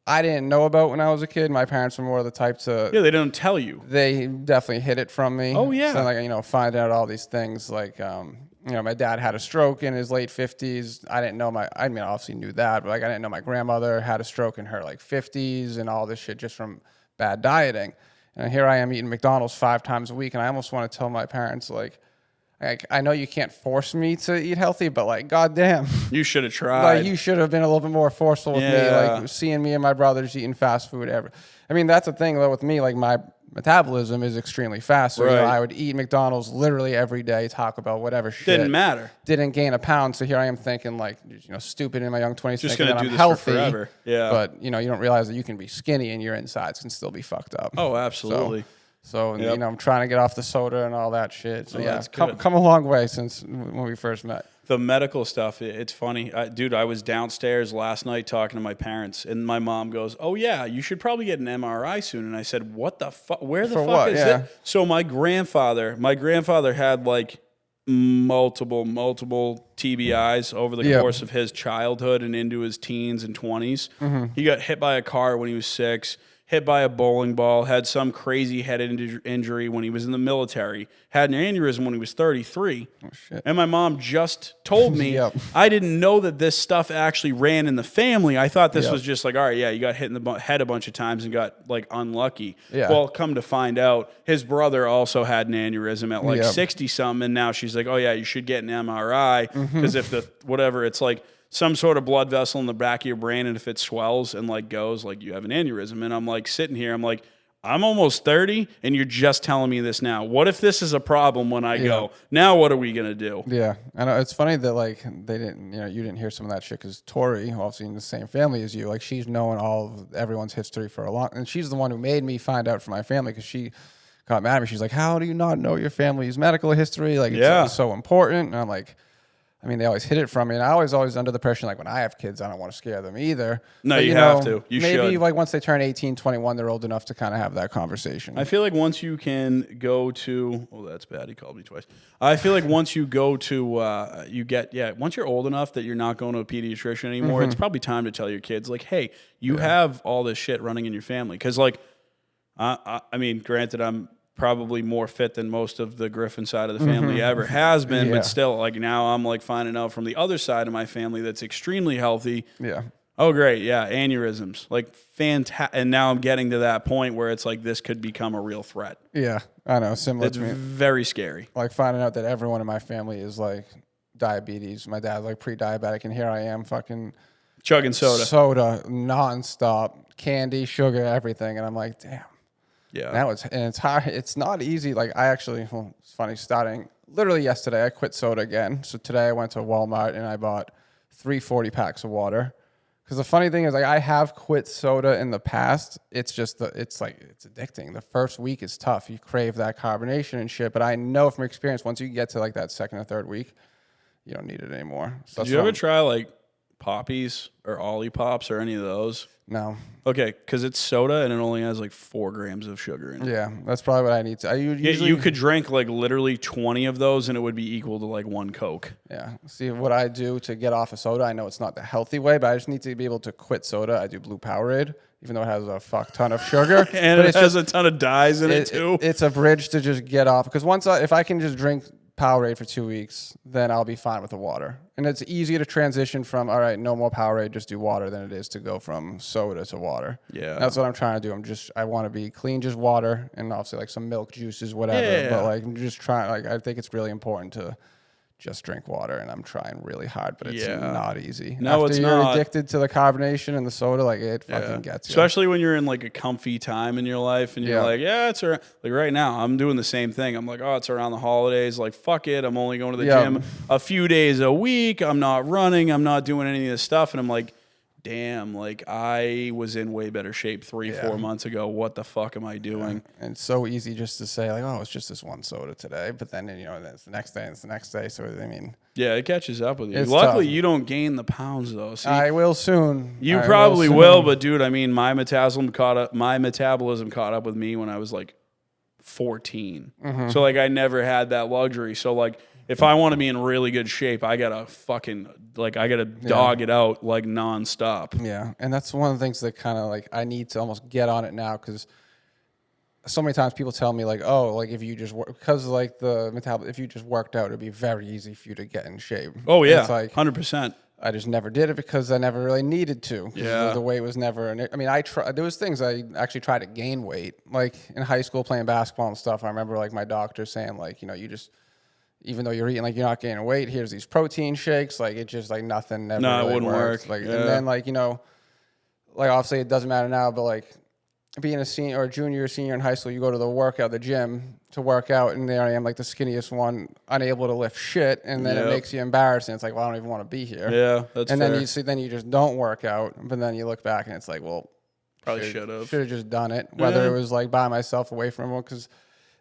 I didn't know about when I was a kid. My parents were more the type to... Yeah, they don't tell you. They definitely hid it from me. Oh, yeah. So, finding out all these things. Like, my dad had a stroke in his late 50s. I didn't know I obviously knew that, but, I didn't know my grandmother had a stroke in her, 50s and all this shit just from bad dieting. And here I am eating McDonald's 5 times a week, and I almost want to tell my parents, I know you can't force me to eat healthy, but goddamn, you should have tried. You should have been a little bit more forceful with me, seeing me and my brothers eating fast food ever. I mean, that's the thing though with me. My metabolism is extremely fast, so I would eat McDonald's literally every day, talk about whatever shit. Didn't matter. Didn't gain a pound, so here I am thinking stupid in my young 20s, just thinking gonna that do I'm this healthy. For forever. Yeah. But you don't realize that you can be skinny and your insides can still be fucked up. Oh, absolutely. So I'm trying to get off the soda and all that shit. So that's come a long way since when we first met. The medical stuff, it's funny. Dude, I was downstairs last night talking to my parents, and my mom goes, oh, yeah, you should probably get an MRI soon. And I said, what the fuck? Where the fuck is it? So my grandfather had multiple TBIs over the course of his childhood and into his teens and 20s. Mm-hmm. He got hit by a car when he was 6. Hit by a bowling ball, had some crazy head injury when he was in the military, had an aneurysm when he was 33. Oh, shit. And my mom just told me, I didn't know that this stuff actually ran in the family. I thought this was just all right, you got hit in the head a bunch of times and got unlucky. Yeah. Well, come to find out, his brother also had an aneurysm at 60-something, and now she's like, oh yeah, you should get an MRI, because if it's some sort of blood vessel in the back of your brain, and if it swells and goes, you have an aneurysm. And I'm sitting here, I'm I'm almost 30 and you're just telling me this now. What if this is a problem when I go, now what are we going to do? Yeah. I know. It's funny that like they didn't, you didn't hear some of that shit because Tori, obviously in the same family as you, like she's known all of everyone's history for a long, and she's the one who made me find out for my family because she got mad at me. She's like, how do you not know your family's medical history? Like it's so important. And I'm like, I mean, they always hid it from me, and I was always under the pressure, like, when I have kids, I don't want to scare them either. No, but, you have to. You maybe, should. like, once they turn 18, 21, they're old enough to kind of have that conversation. I feel like once you can go to... Oh, that's bad. He called me twice. I feel like once you go to... once you're old enough that you're not going to a pediatrician anymore, it's probably time to tell your kids, like, hey, you have all this shit running in your family. Because, like, I mean, granted, I'm probably more fit than most of the Griffin side of the family ever has been, but still, like, now I'm like finding out from the other side of my family that's extremely healthy. Yeah. Oh, great. Yeah. Aneurysms. Like, fantastic. And now I'm getting to that point where it's like this could become a real threat. Yeah. I know. Similar it's to me. Very scary. Like, finding out that everyone in my family is like diabetes. My dad's like pre-diabetic, and here I am fucking chugging soda nonstop, candy, sugar, everything. And I'm like, damn. Yeah. It's hard. It's not easy. Like it's funny, starting literally yesterday, I quit soda again. So today I went to Walmart and I bought 3 40 packs of water. Because the funny thing is, like, I have quit soda in the past. It's just it's addicting. The first week is tough. You crave that carbonation and shit. But I know from experience, once you get to like that second or third week, you don't need it anymore. So did you ever try like Poppies or Ollie Pops or any of those? No. Okay, because it's soda and it only has like 4 grams of sugar in it. Yeah, that's probably what I need to. You could drink like literally 20 of those and it would be equal to like 1 Coke. Yeah. See, what I do to get off of soda, I know it's not the healthy way, but I just need to be able to quit soda. I do Blue Powerade, even though it has a fuck ton of sugar. And it has a ton of dyes in it too. It's a bridge to just get off. Because if I can just drink Powerade for 2 weeks, then I'll be fine with the water. And it's easier to transition from, all right, no more Powerade, just do water, than it is to go from soda to water. Yeah. That's what I'm trying to do. I want to be clean, just water, and obviously like some milk, juices, whatever. Yeah. But like, I'm just trying, like, I think it's really important to just drink water, and I'm trying really hard, but it's not easy. No, After you're addicted to the carbonation and the soda, like, it fucking gets you. Especially when you're in like a comfy time in your life and you're like, it's around. Like right now, I'm doing the same thing. I'm like, it's around the holidays. Like, fuck it. I'm only going to the gym a few days a week. I'm not running. I'm not doing any of this stuff. And I'm like, damn, like I was in way better shape 3-4 months ago. What the fuck am I doing? And it's so easy just to say like, it's just this one soda today. But then, it's the next day and it's the next day. So, I mean. Yeah, it catches up with you. It's Luckily, tough. you don't gain the pounds though. See, I will soon. You probably will, but dude, I mean, my metabolism caught up with me when I was like 14. So like I never had that luxury. So like if I want to be in really good shape, I gotta dog it out like nonstop. Yeah, and that's one of the things that kind of like I need to almost get on it now, because so many times people tell me like, if you just work, because like the metabolism, if you just worked out, it'd be very easy for you to get in shape. Oh yeah, it's like 100%. I just never did it because I never really needed to. Yeah, the weight was never. I mean, there was things I actually tried to gain weight, like in high school playing basketball and stuff. I remember like my doctor saying like, you just, even though you're eating, like, you're not gaining weight, here's these protein shakes. Like, it just, like, nothing never really it wouldn't work. Like, and then, like, like, obviously it doesn't matter now, but, like, being a senior or junior or senior in high school, you go to the gym to work out, and there I am, like, the skinniest one, unable to lift shit, and then it makes you embarrassed, and it's like, well, I don't even want to be here. Yeah, that's and fair. then you just don't work out, but then you look back, and it's like, well, probably should have just done it, whether it was, like, by myself away from everyone, because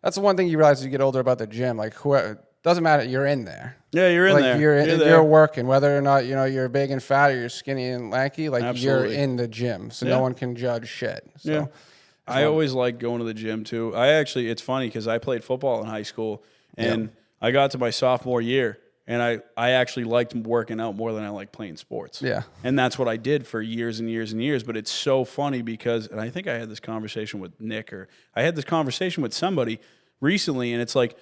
that's the one thing you realize as you get older about the gym, like, whoever... Doesn't matter. You're in there. Yeah, you're in there. You're working, whether or not you're big and fat or you're skinny and lanky. Like Absolutely. You're in the gym, so no one can judge shit. So I always like going to the gym too. It's funny because I played football in high school, and I got to my sophomore year, and I actually liked working out more than I liked playing sports. Yeah, and that's what I did for years and years and years. But it's so funny because, and I think I had this conversation with Nick, or I had this conversation with somebody recently, and it's like,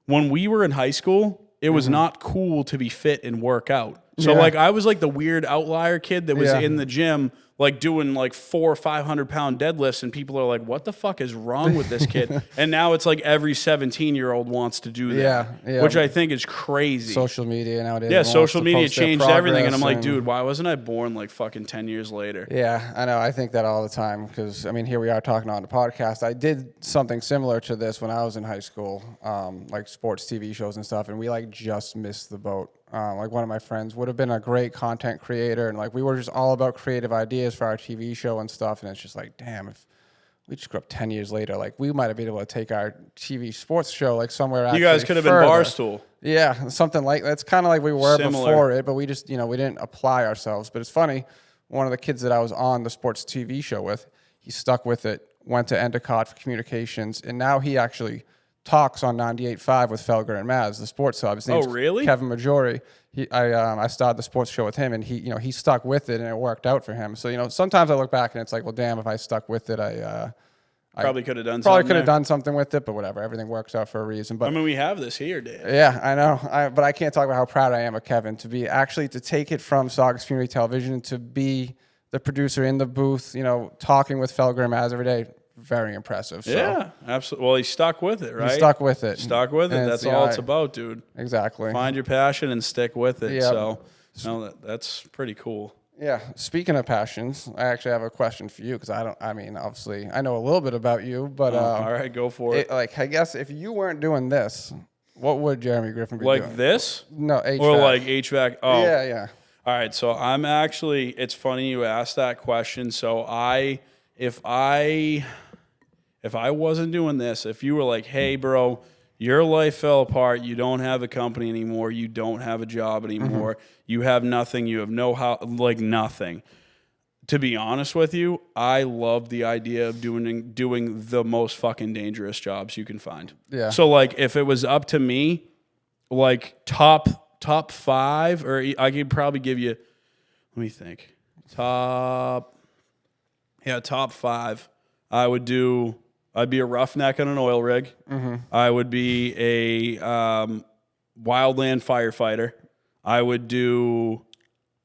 when we were in high school, it was not cool to be fit and work out. So, like, I was like the weird outlier kid that was in the gym, like doing like 400 or 500 pound deadlifts, and people are like, what the fuck is wrong with this kid? And now it's like every 17-year-old wants to do that, which I think is crazy. Social media nowadays. Yeah, social media changed everything, and I'm like, dude, why wasn't I born like fucking 10 years later? Yeah, I know. I think that all the time because, I mean, here we are talking on the podcast. I did something similar to this when I was in high school, like sports TV shows and stuff, and we like just missed the boat. Like one of my friends would have been a great content creator, and like we were just all about creative ideas for our TV show and stuff. And it's just like, damn, if we just grew up 10 years later, like we might have been able to take our TV sports show like somewhere. You guys could have been Barstool. Yeah, something like that's kind of like we were before it, but we just, we didn't apply ourselves. But it's funny, one of the kids that I was on the sports TV show with, he stuck with it, went to Endicott for communications, and now he actually talks on 98.5 with Felger and Maz, the sports hub. His name's really? Kevin Majori. I started the sports show with him, and he stuck with it, and it worked out for him. So sometimes I look back and it's like, well, damn, if I stuck with it, I probably could have done. Probably could have done something with it, but whatever. Everything works out for a reason. But I mean, we have this here, Dave. Yeah, I know. But I can't talk about how proud I am of Kevin to take it from Saugus Community Television to be the producer in the booth, talking with Felger and Maz every day. Very impressive. So. Yeah, absolutely. Well, he stuck with it, right? He stuck with it. Stuck with it. That's all it's about, dude. Exactly. Find your passion and stick with it. Yep. So, that's pretty cool. Yeah. Speaking of passions, I actually have a question for you because obviously, I know a little bit about you, but all right, go for it. Like, I guess if you weren't doing this, what would Jeremy Griffin be doing? Like this? No, HVAC. Or like HVAC? Oh, yeah. All right, so I'm actually. It's funny you asked that question. So if I wasn't doing this, if you were like, hey, bro, your life fell apart, you don't have a company anymore, you don't have a job anymore, you have nothing, you have nothing. To be honest with you, I love the idea of doing the most fucking dangerous jobs you can find. Yeah. So like if it was up to me, like top 5, or I could probably give you, let me think, top 5. I'd be a roughneck on an oil rig. I would be a wildland firefighter. I would do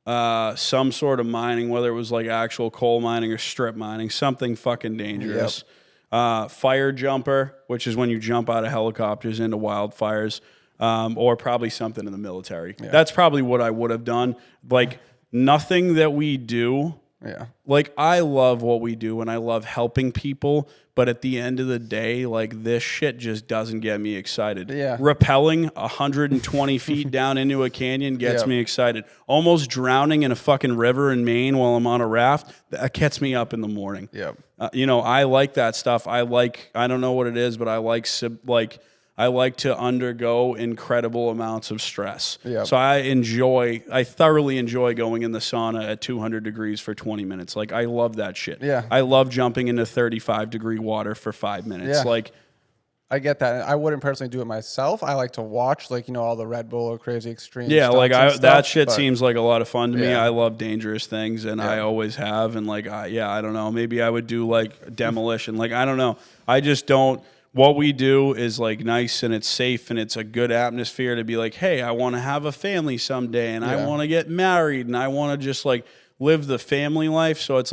some sort of mining, whether it was like actual coal mining or strip mining, something fucking dangerous. Yep. Fire jumper, which is when you jump out of helicopters into wildfires, or probably something in the military. Yeah. That's probably what I would have done. Like nothing that we do. Yeah. Like I love what we do and I love helping people, but at the end of the day, like this shit just doesn't get me excited. Yeah. Rappelling 120 feet down into a canyon gets me excited. Almost drowning in a fucking river in Maine while I'm on a raft, that gets me up in the morning. Yep. I like that stuff. I don't know what it is, but I like to undergo incredible amounts of stress. Yep. So I thoroughly enjoy going in the sauna at 200 degrees for 20 minutes. Like, I love that shit. Yeah. I love jumping into 35-degree water for 5 minutes. Yeah. Like, I get that. I wouldn't personally do it myself. I like to watch, all the Red Bull or Crazy Extreme. Yeah, that shit but seems like a lot of fun to me. Yeah. I love dangerous things, and I always have. And, I don't know. Maybe I would do, demolition. I don't know. I just don't. What we do is nice and it's safe and it's a good atmosphere to be like, hey, I want to have a family someday and I want to get married and I want to just live the family life. So it's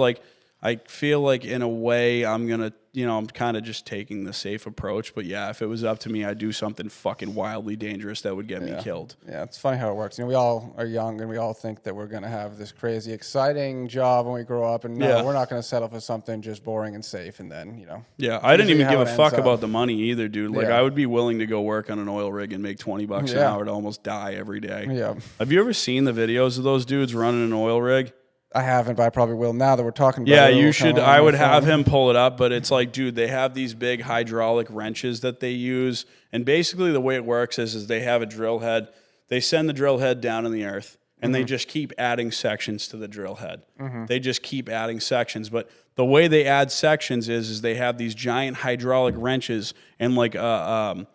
I feel like in a way I'm going to, I'm kind of just taking the safe approach. But yeah, if it was up to me, I'd do something fucking wildly dangerous that would get me killed. Yeah, it's funny how it works. We all are young and we all think that we're going to have this crazy, exciting job when we grow up. And no, we're not going to settle for something just boring and safe. And then, Yeah, I didn't even give a fuck about the money either, dude. I would be willing to go work on an oil rig and make $20 an hour to almost die every day. Yeah. Have you ever seen the videos of those dudes running an oil rig? I haven't, but I probably will now that we're talking about it. Yeah, you should. I would have him pull it up, but it's dude, they have these big hydraulic wrenches that they use. And basically the way it works is they have a drill head. They send the drill head down in the earth, and they just keep adding sections to the drill head. They just keep adding sections. But the way they add sections is they have these giant hydraulic wrenches and a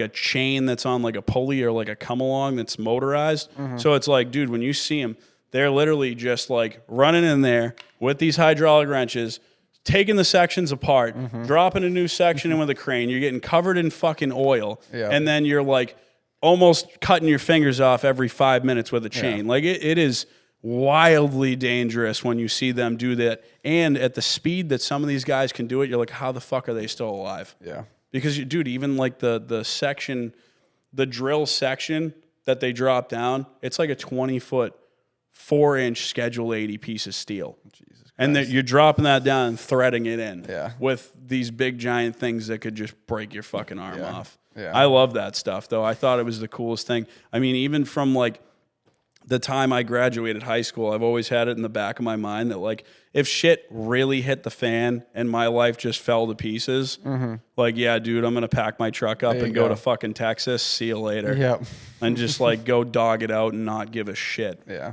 chain that's on a pulley or a come-along that's motorized. So it's dude, when you see them, they're literally just running in there with these hydraulic wrenches, taking the sections apart, dropping a new section in with a crane. You're getting covered in fucking oil. Yeah. And then you're almost cutting your fingers off every 5 minutes with a chain. Yeah. It is wildly dangerous when you see them do that. And at the speed that some of these guys can do it, you're like, how the fuck are they still alive? Yeah. Because, dude, even like the drill section that they drop down, it's like a 20-foot, 4-inch Schedule 80 piece of steel. Jesus Christ. And you're dropping that down and threading it in with these big giant things that could just break your fucking arm off. Yeah. I love that stuff, though. I thought it was the coolest thing. I mean, even from like the time I graduated high school, I've always had it in the back of my mind that like if shit really hit the fan and my life just fell to pieces, like, yeah, dude, I'm going to pack my truck up and go to fucking Texas. See you later. Yep. And just like go dog it out and not give a shit. Yeah.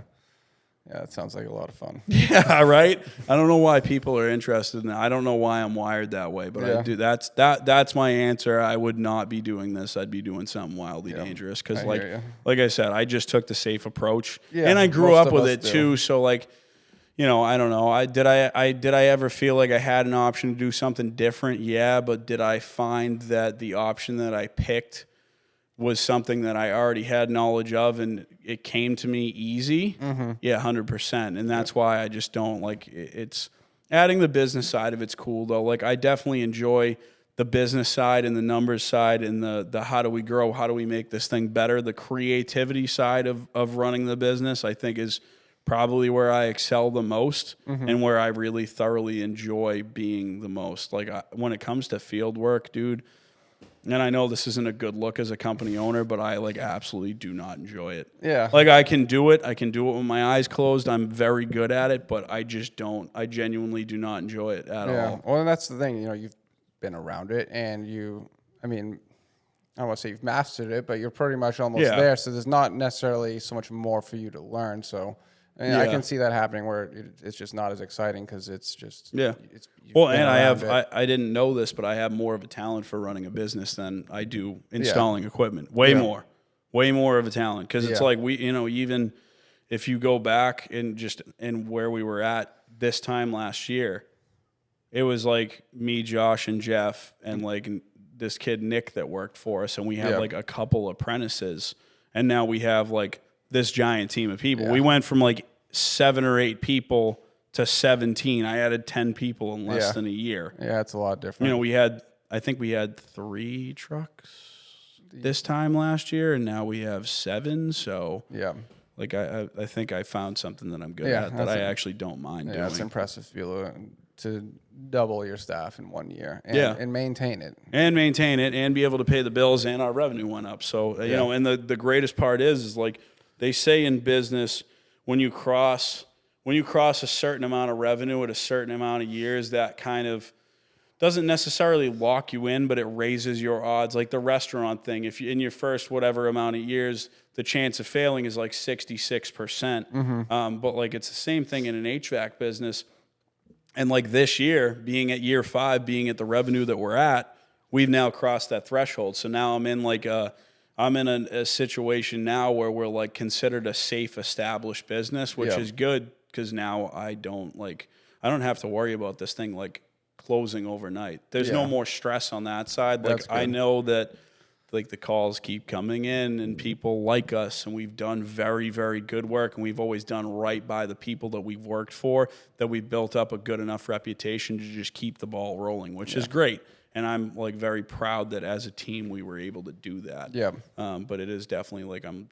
Yeah, that sounds like a lot of fun. Yeah, right? I don't know why people are interested in that. I don't know why I'm wired that way, but I do. That's my answer. I would not be doing this. I'd be doing something wildly dangerous because, like I said, I just took the safe approach, and I grew up with it too. So, like, you know, I don't know. Did I ever feel like I had an option to do something different? Yeah, but did I find that the option that I picked was something that I already had knowledge of and it came to me easy? Yeah, 100%. And that's why I just don't like it's adding the business side of it's cool though. Like I definitely enjoy the business side and the numbers side and the how do we grow, how do we make this thing better? The creativity side of running the business, I think is probably where I excel the most and where I really thoroughly enjoy being the most. Like when it comes to field work, dude, and I know this isn't a good look as a company owner, but I like absolutely do not enjoy it. Yeah. Like I can do it. I can do it with my eyes closed. I'm very good at it, but I just don't. I genuinely do not enjoy it at all. Well, and that's the thing. You know, you've been around it and I mean, I don't want to say you've mastered it, but you're pretty much almost there. So there's not necessarily so much more for you to learn. So I can see that happening where it's just not as exciting because it's just well, and I didn't know this, but I have more of a talent for running a business than I do installing equipment. Way more of a talent because it's like even if you go back and where we were at this time last year, it was like me, Josh, and Jeff, and like this kid Nick that worked for us, and we had like a couple apprentices, and now we have like this giant team of people. We went from like 7 or 8 people to 17. I added 10 people in less than a year. Yeah, it's a lot different. You know, I think we had 3 trucks this time last year, and now we have 7. So like I think I found something that I'm good at that I actually don't mind doing. Yeah, it's impressive to be able to double your staff in 1 year and maintain it. And maintain it and be able to pay the bills, and our revenue went up. So, you know, and the greatest part is like they say in business, when you cross a certain amount of revenue at a certain amount of years, that kind of doesn't necessarily lock you in, but it raises your odds. Like the restaurant thing, if you in your first whatever amount of years, the chance of failing is like 66%. But like it's the same thing in an HVAC business. And like this year, being at year 5, being at the revenue that we're at, we've now crossed that threshold. So now I'm in a situation now where we're like considered a safe, established business, which is good because now I don't have to worry about this thing like closing overnight. There's no more stress on that side. Like I know that like the calls keep coming in and people like us, and we've done very, very good work, and we've always done right by the people that we've worked for, that we've built up a good enough reputation to just keep the ball rolling, which is great. And I'm like very proud that as a team we were able to do that. Yeah. But it is definitely like I'm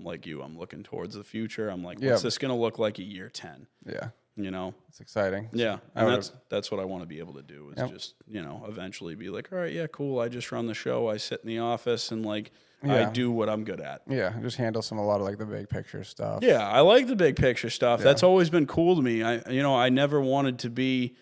like you. I'm looking towards the future. I'm like, what's this gonna look like at year 10? Yeah. You know, it's exciting. Yeah, and that's what I want to be able to do is just eventually be like, all right, yeah, cool. I just run the show. I sit in the office and like I do what I'm good at. Yeah, just handle a lot of like the big picture stuff. Yeah, I like the big picture stuff. Yeah. That's always been cool to me. I never wanted to be.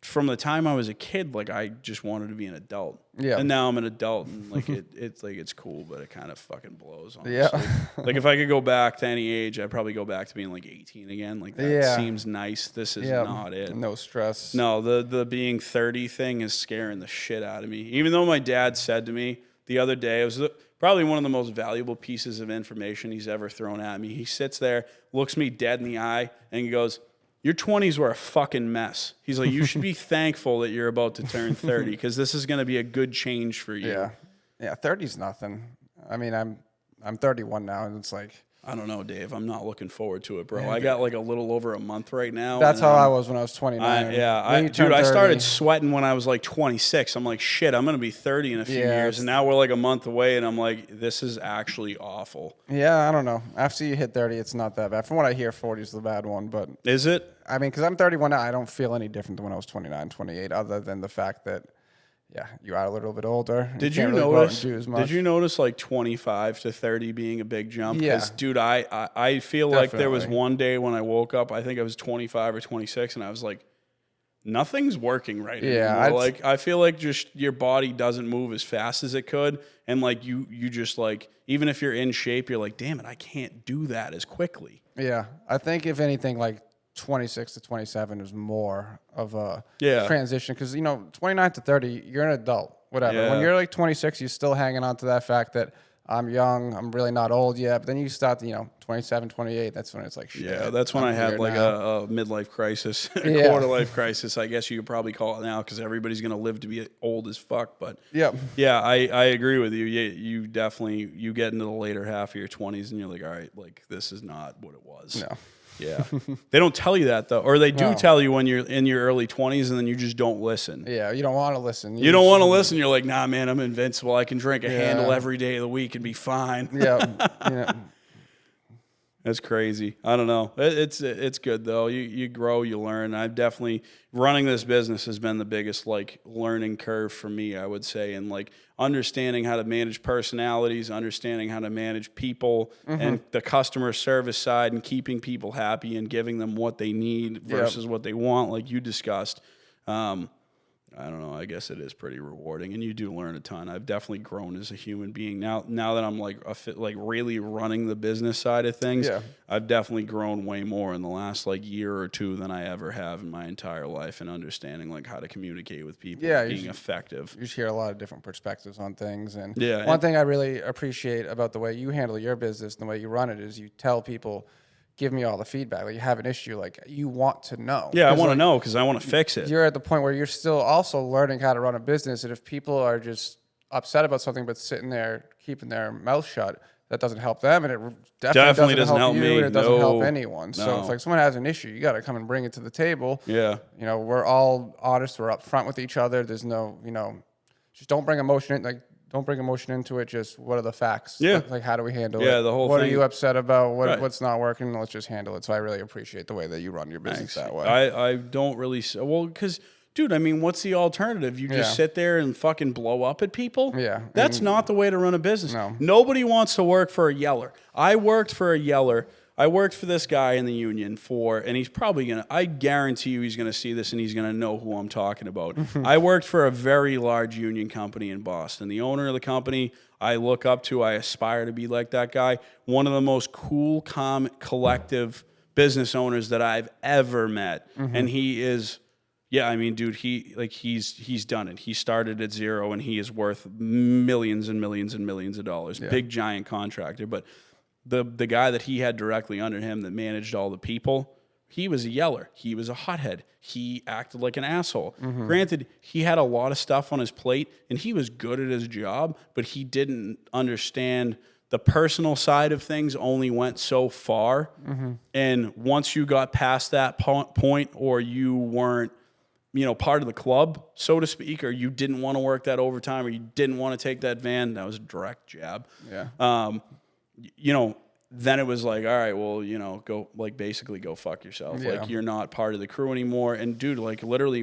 From the time I was a kid, like I just wanted to be an adult. Yeah. And now I'm an adult, and like it's like it's cool, but it kind of fucking blows. Honestly. Yeah. Like if I could go back to any age, I'd probably go back to being like 18 again. Like that seems nice. This is not it. No stress. No, the being 30 thing is scaring the shit out of me. Even though my dad said to me the other day, it was probably one of the most valuable pieces of information he's ever thrown at me. He sits there, looks me dead in the eye, and he goes, your 20s were a fucking mess. He's like, you should be thankful that you're about to turn 30 because this is going to be a good change for you. Yeah. Yeah, 30's nothing. I mean, I'm 31 now, and it's like... I don't know, Dave. I'm not looking forward to it, bro. I got like a little over a month right now. That's how I was when I was 29. Dude, I started sweating when I was like 26. I'm like, shit, I'm going to be 30 in a few years. And now we're like a month away, and I'm like, this is actually awful. Yeah, I don't know. After you hit 30, it's not that bad. From what I hear, 40 is the bad one. But is it? I mean, because I'm 31 now, I don't feel any different than when I was 29, 28, other than the fact that, yeah, you are a little bit older. Did you notice? Did you notice like 25 to 30 being a big jump? Yeah, dude, I feel like there was one day when I woke up. I think I was 25 or 26, and I was like, nothing's working right anymore. Like I feel like just your body doesn't move as fast as it could, and like you just like even if you're in shape, you're like, damn it, I can't do that as quickly. Yeah, I think if anything, like 26 to 27 is more of a transition because, 29 to 30, you're an adult, whatever. Yeah. When you're like 26, you're still hanging on to that fact that I'm young, I'm really not old yet. But then you start, 27, 28, that's when it's like, shit. Yeah, that's when I had like a midlife crisis, a quarter life crisis, I guess you could probably call it now because everybody's going to live to be old as fuck. But yeah, I agree with you. You definitely, you get into the later half of your 20s and you're like, all right, like this is not what it was. No. Yeah. They don't tell you that, though. Or they do tell you when you're in your early 20s, and then you just don't listen. Yeah, you don't want to listen. You don't want to listen. You're like, nah, man, I'm invincible. I can drink a handle every day of the week and be fine. Yeah. That's crazy. I don't know. It's good, though. You grow, you learn. I've definitely, running this business has been the biggest, like, learning curve for me, I would say. And, like, understanding how to manage personalities, understanding how to manage people and the customer service side and keeping people happy and giving them what they need versus what they want, like you discussed. I don't know. I guess it is pretty rewarding, and you do learn a ton. I've definitely grown as a human being. Now that I'm like really running the business side of things, I've definitely grown way more in the last like year or two than I ever have in my entire life, and understanding like how to communicate with people, being effective. You just hear a lot of different perspectives on things, and one thing I really appreciate about the way you handle your business and the way you run it is you tell people, give me all the feedback. Like you have an issue, like you want to know. Yeah, I want to know because I want to fix it. You're at the point where you're still also learning how to run a business, and if people are just upset about something but sitting there keeping their mouth shut, that doesn't help them, and it definitely doesn't help you, and it doesn't help anyone. So if like someone has an issue, you got to come and bring it to the table. Yeah, we're all honest. We're upfront with each other. There's no, just don't bring emotion in. Like, don't bring emotion into it. Just what are the facts? Yeah. Like how do we handle it? Yeah, the whole what thing. Are you upset about? What's not working? Let's just handle it. So I really appreciate the way that you run your business that way. I don't really... Well, because, dude, I mean, what's the alternative? You just sit there and fucking blow up at people? Yeah. That's not the way to run a business. No. Nobody wants to work for a yeller. I worked for a yeller. I worked for this guy in the union and he's probably going to, I guarantee you he's going to see this and he's going to know who I'm talking about. I worked for a very large union company in Boston. The owner of the company I look up to, I aspire to be like that guy. One of the most cool, calm, collective business owners that I've ever met. And he is, I mean, dude, he's done it. He started at zero and he is worth millions and millions and millions of dollars. Big, giant contractor. But the guy that he had directly under him that managed all the people, he was a yeller. He was a hothead. He acted like an asshole. Granted, he had a lot of stuff on his plate, and he was good at his job, but he didn't understand the personal side of things only went so far. And once you got past that point or you weren't, part of the club, so to speak, or you didn't want to work that overtime or you didn't want to take that van, that was a direct jab. Then it was like, all right, well, go, like, basically go fuck yourself. Like, you're not part of the crew anymore. And, dude, like, literally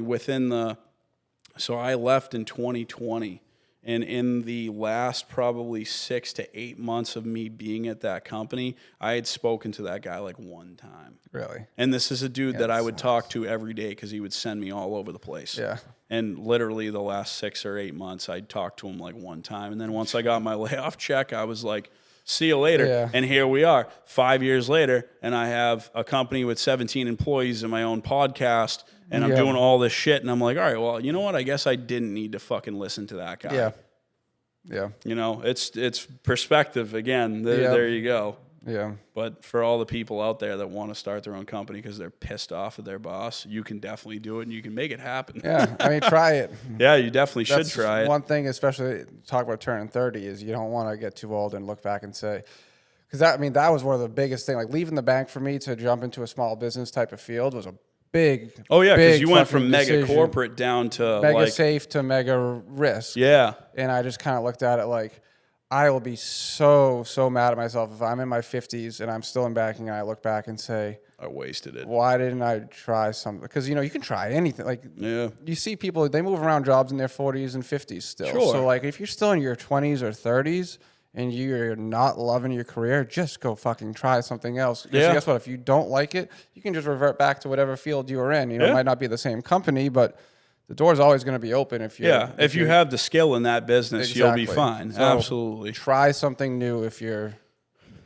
so I left in 2020. And in the last probably 6 to 8 months of me being at that company, I had spoken to that guy like one time. Really? And this is a dude that I would talk to every day because he would send me all over the place. Yeah. And literally the last 6 or 8 months, I'd talk to him like one time. And then once I got my layoff check, I was like, see you later. Yeah. And here we are 5 years later, and I have a company with 17 employees and my own podcast, and I'm doing all this shit. And I'm like, all right, well, you know what? I guess I didn't need to fucking listen to that guy. Yeah. It's perspective again. There you go. Yeah. But for all the people out there that want to start their own company because they're pissed off at their boss, you can definitely do it and you can make it happen. Yeah. I mean, try it. Yeah, you definitely should try it. One thing, especially talk about turning 30, is you don't want to get too old and look back and say, Because that was one of the biggest things. Like leaving the bank for me to jump into a small business type of field was a big. Oh yeah, because you went from mega corporate down to mega safe to mega risk. Yeah. And I just kind of looked at it like, I will be so mad at myself if I'm in my 50s and I'm still in banking and I look back and say, I wasted it. Why didn't I try something? Because, you can try anything. Like, you see people, they move around jobs in their 40s and 50s still. Sure. So, like, if you're still in your 20s or 30s and you're not loving your career, just go fucking try something else. Because guess what? If you don't like it, you can just revert back to whatever field you were in. It might not be the same company, but the door's always going to be open if you if you have the skill in that business, you'll be fine. So absolutely. Try something new if you're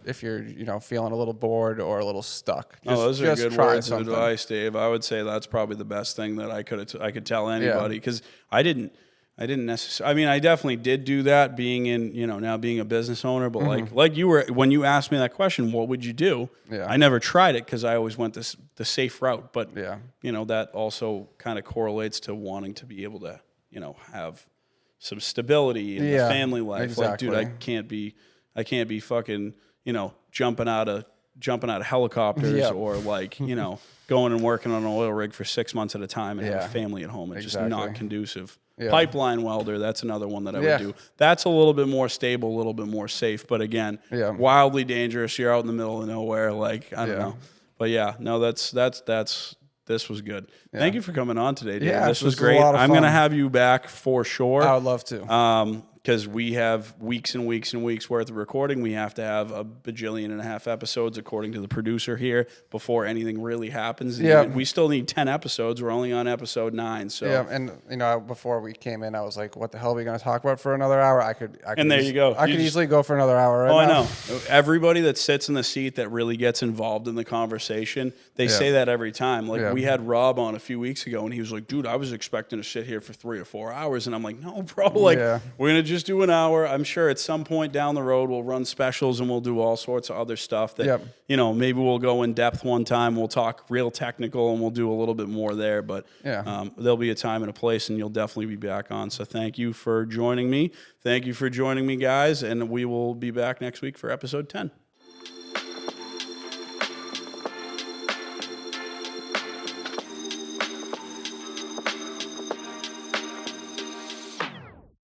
feeling a little bored or a little stuck. Those are good words of advice, Dave. I would say that's probably the best thing that I could tell anybody, because I didn't necessarily. I mean, I definitely did do that being in, now being a business owner, but like you were, when you asked me that question, what would you do? Yeah. I never tried it because I always went the safe route, but that also kind of correlates to wanting to be able to, have some stability in the family life. Exactly. Like, dude, I can't be fucking, jumping out of helicopters or like, going and working on an oil rig for 6 months at a time and have a family at home. It's just not conducive. Yeah. Pipeline welder, that's another one that I would do. That's a little bit more stable, a little bit more safe, but again, wildly dangerous. You're out in the middle of nowhere. Like, I don't know. But this was good. Yeah. Thank you for coming on today, Dave. This was great. I'm going to have you back for sure. I would love to. Because we have weeks and weeks and weeks worth of recording. We have to have a bajillion and a half episodes, according to the producer here, before anything really happens. Yeah. We still need 10 episodes. We're only on episode 9. So yeah, and before we came in, I was like, what the hell are we going to talk about for another hour? I could and there you go. I could easily go for another hour right now. I know. Everybody that sits in the seat that really gets involved in the conversation, they say that every time. Like, we had Rob on a few weeks ago, and he was like, dude, I was expecting to sit here for 3 or 4 hours. And I'm like, no, bro. Like, we're going to just do an hour. I'm sure at some point down the road we'll run specials and we'll do all sorts of other stuff that maybe we'll go in depth one time. We'll talk real technical and we'll do a little bit more there. But there'll be a time and a place, and you'll definitely be back on. So thank you for joining me. Thank you for joining me, guys, and we will be back next week for episode 10.